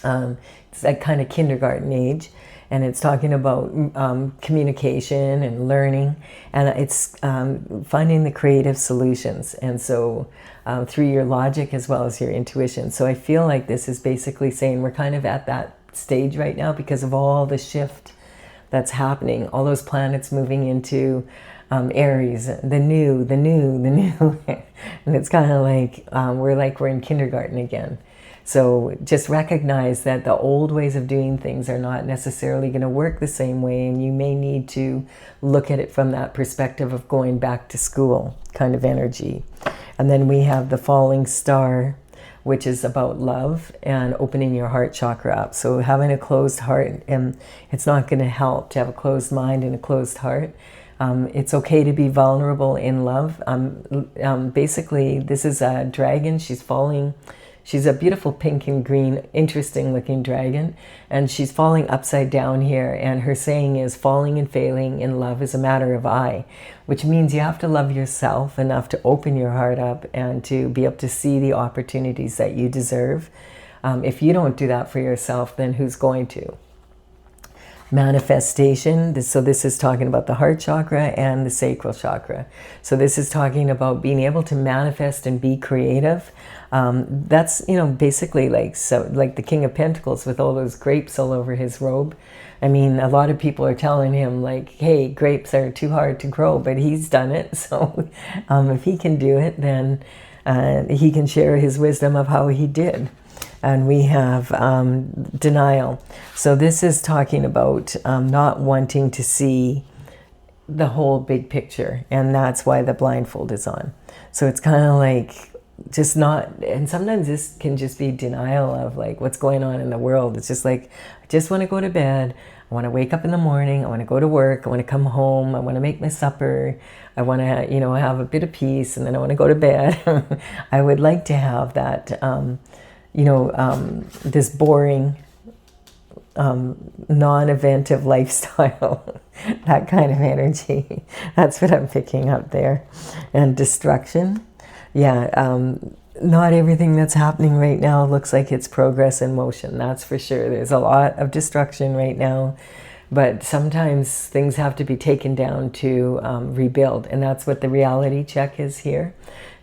it's that kind of kindergarten age. And it's talking about communication and learning, and it's finding the creative solutions. And so through your logic as well as your intuition. So I feel like this is basically saying we're kind of at that stage right now because of all the shift that's happening, all those planets moving into Aries, the new. And it's kind of like we're in kindergarten again. So just recognize that the old ways of doing things are not necessarily going to work the same way, and you may need to look at it from that perspective of going back to school kind of energy. And then we have the falling star, which is about love and opening your heart chakra up. So having a closed heart, and it's not going to help to have a closed mind and a closed heart. It's okay to be vulnerable in love. Basically, this is a dragon. She's falling. She's a beautiful pink and green, interesting looking dragon, and she's falling upside down here, and her saying is falling and failing in love is a matter of I, which means you have to love yourself enough to open your heart up and to be able to see the opportunities that you deserve. If you don't do that for yourself, then who's going to? manifestation. So this is talking about the heart chakra and the sacral chakra. So this is talking about being able to manifest and be creative. That's, basically like the King of Pentacles with all those grapes all over his robe. I mean, a lot of people are telling him like, hey, grapes are too hard to grow, but he's done it. So if he can do it, then he can share his wisdom of how he did. And we have denial. So this is talking about not wanting to see the whole big picture. And that's why the blindfold is on. So it's kind of like just not, and sometimes this can just be denial of like what's going on in the world. It's just like, I just want to go to bed. I want to wake up in the morning. I want to go to work. I want to come home. I want to make my supper. I want to, have a bit of peace, and then I want to go to bed. I would like to have that, this boring, non-eventive lifestyle, that kind of energy. That's what I'm picking up there. And destruction. Yeah, not everything that's happening right now looks like it's progress in motion. That's for sure. There's a lot of destruction right now, but sometimes things have to be taken down to rebuild, and that's what the reality check is here.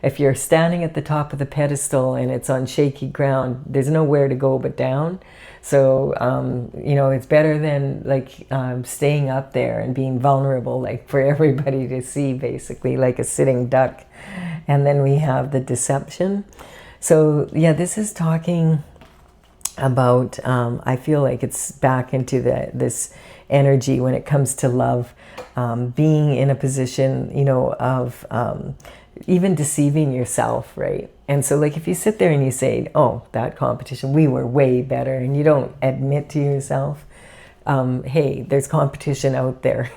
If you're standing at the top of the pedestal and it's on shaky ground, there's nowhere to go but down. So, it's better than like staying up there and being vulnerable, like for everybody to see, basically like a sitting duck. And then we have the deception. So yeah, this is talking about, I feel like it's back into this energy when it comes to love, being in a position, of even deceiving yourself, right? And so like if you sit there and you say, oh, that competition, we were way better, and you don't admit to yourself, hey, there's competition out there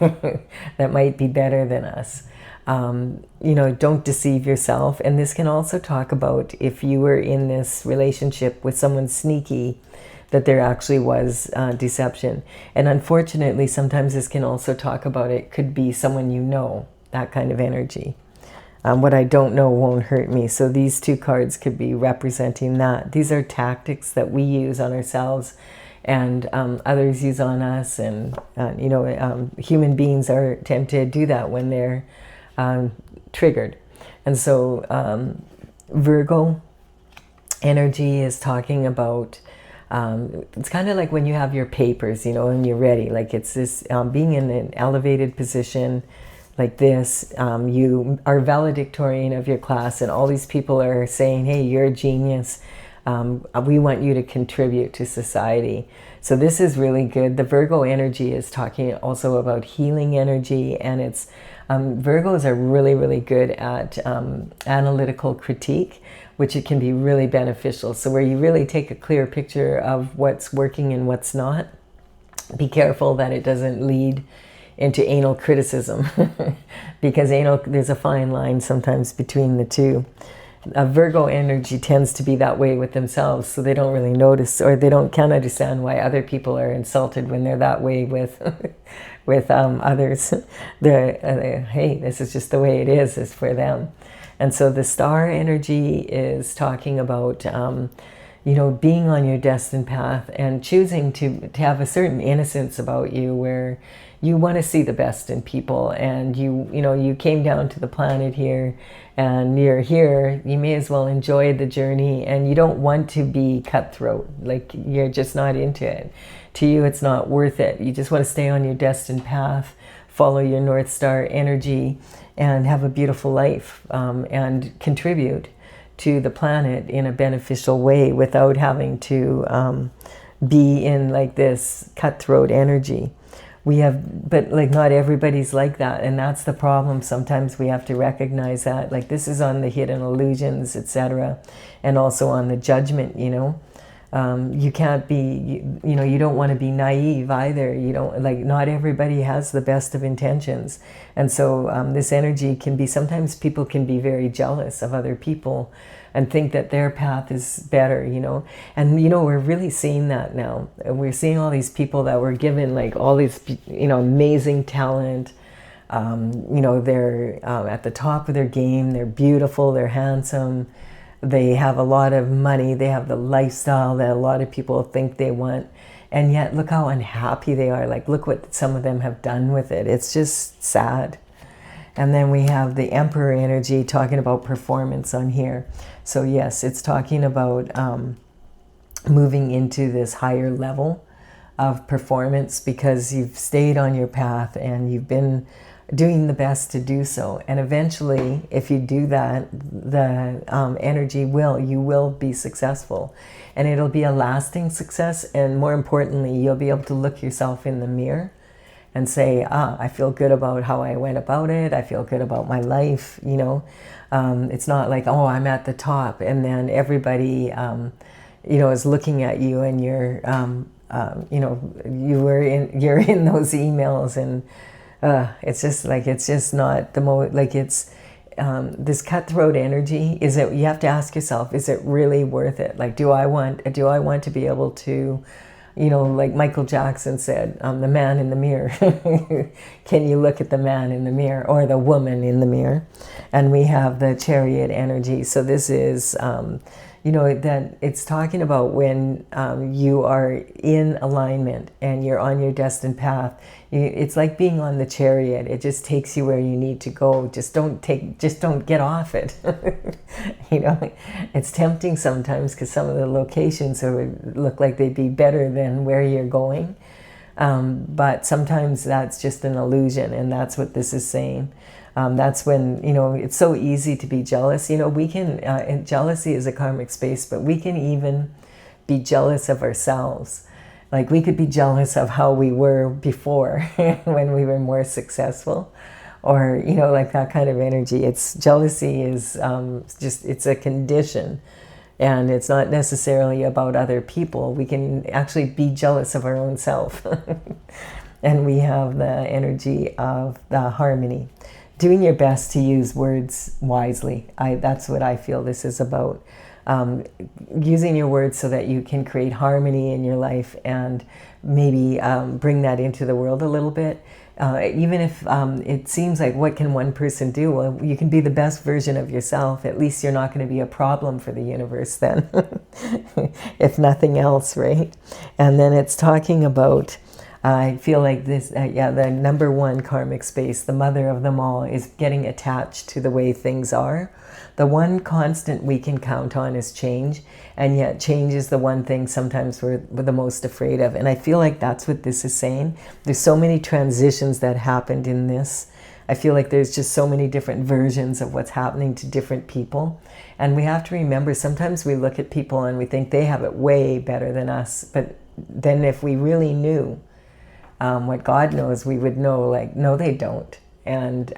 that might be better than us. Don't deceive yourself. And this can also talk about if you were in this relationship with someone sneaky, that there actually was deception. And unfortunately, sometimes this can also talk about it could be someone that kind of energy. What I don't know won't hurt me. So these two cards could be representing that. These are tactics that we use on ourselves and others use on us. And, human beings tend to do that when they're triggered. And so Virgo energy is talking about, it's kind of like when you have your papers, and you're ready. Like it's this being in an elevated position like this, you are valedictorian of your class, and all these people are saying, hey, you're a genius. We want you to contribute to society. So this is really good. The Virgo energy is talking also about healing energy, and it's Virgos are really, really good at analytical critique, which it can be really beneficial. So where you really take a clear picture of what's working and what's not. Be careful that it doesn't lead into anal criticism because there's a fine line sometimes between the two. Virgo energy tends to be that way with themselves, so they don't really notice, or they can't understand why other people are insulted when they're that way with others. Hey, this is just the way it is for them. And so the star energy is talking about being on your destined path and choosing to have a certain innocence about you, where you want to see the best in people, and you came down to the planet here, and you're here, you may as well enjoy the journey, and you don't want to be cutthroat, like you're just not into it. To you, it's not worth it. You just want to stay on your destined path, follow your North Star energy, and have a beautiful life, and contribute to the planet in a beneficial way without having to be in like this cutthroat energy. But like not everybody's like that, and that's the problem. Sometimes we have to recognize that, like this is on the hidden illusions, etc., and also on the judgment. You can't be, you don't want to be naive either. You don't, like, not everybody has the best of intentions, and so this energy can be, sometimes people can be very jealous of other people and think that their path is better, and we're really seeing that now. We're seeing all these people that were given like all these amazing talent. They're at the top of their game, they're beautiful, they're handsome, they have a lot of money, they have the lifestyle that a lot of people think they want, And yet look how unhappy they are. Like, look what some of them have done with it. It's just sad. And then we have the Emperor energy talking about performance on here. So yes, it's talking about moving into this higher level of performance because you've stayed on your path and you've been doing the best to do so. And eventually, if you do that, the energy you will be successful. And it'll be a lasting success. And more importantly, you'll be able to look yourself in the mirror and say, I feel good about how I went about it. I feel good about my life, you know. It's not like, oh, I'm at the top. And then everybody, you know, is looking at you and you're, you know, you're in those emails and it's just like, it's just not the most, like it's, this cutthroat energy, is it, you have to ask yourself, is it really worth it? Like, do I want to be able to, you know, like Michael Jackson said, the man in the mirror. Can you look at the man in the mirror or the woman in the mirror? And we have the Chariot energy. So this is, you know, that it's talking about when you are in alignment and you're on your destined path. It's like being on the chariot. It just takes you where you need to go. Just don't get off it. You know, it's tempting sometimes because some of the locations look like they'd be better than where you're going. But sometimes that's just an illusion, and that's what this is saying. That's when, you know, it's so easy to be jealous. You know, we can, and jealousy is a karmic space, but we can even be jealous of ourselves. Like, we could be jealous of how we were before when we were more successful, or, you know, like that kind of energy. It's jealousy is just, it's a condition, and it's not necessarily about other people. We can actually be jealous of our own self. And we have the energy of the harmony. Doing your best to use words wisely. That's what I feel this is about. Using your words so that you can create harmony in your life and maybe bring that into the world a little bit. Even if it seems like, what can one person do? Well, you can be the best version of yourself. At least you're not going to be a problem for the universe then, if nothing else, right? And then it's talking about, I feel like this, the number one karmic space, the mother of them all, is getting attached to the way things are. The one constant we can count on is change, and yet change is the one thing sometimes we're the most afraid of. And I feel like that's what this is saying. There's so many transitions that happened in this. I feel like there's just so many different versions of what's happening to different people. And we have to remember, sometimes we look at people and we think they have it way better than us. But then if we really knew what God knows, we would know, like, no, they don't. And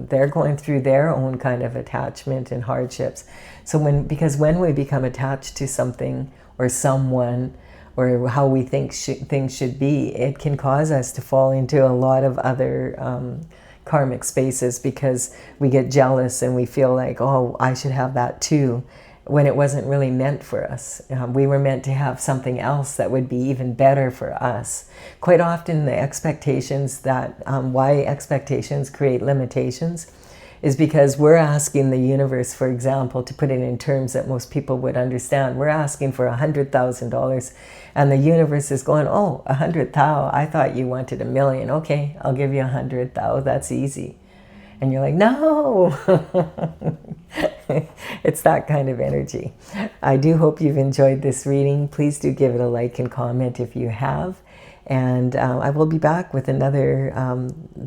they're going through their own kind of attachment and hardships. So because when we become attached to something or someone, or how we think things should be, it can cause us to fall into a lot of other karmic spaces, because we get jealous and we feel like, oh, I should have that too, when it wasn't really meant for us. We were meant to have something else that would be even better for us. Quite often the expectations that, why expectations create limitations, is because we're asking the universe, for example, to put it in terms that most people would understand. We're asking for $100,000 and the universe is going, oh, 100,000, I thought you wanted 1,000,000. Okay, I'll give you 100,000, that's easy. And you're like, no. It's that kind of energy. I do hope you've enjoyed this reading. Please do give it a like and comment if you have. And I will be back with another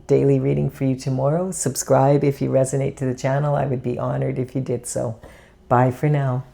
daily reading for you tomorrow. Subscribe if you resonate to the channel. I would be honored if you did so. Bye for now.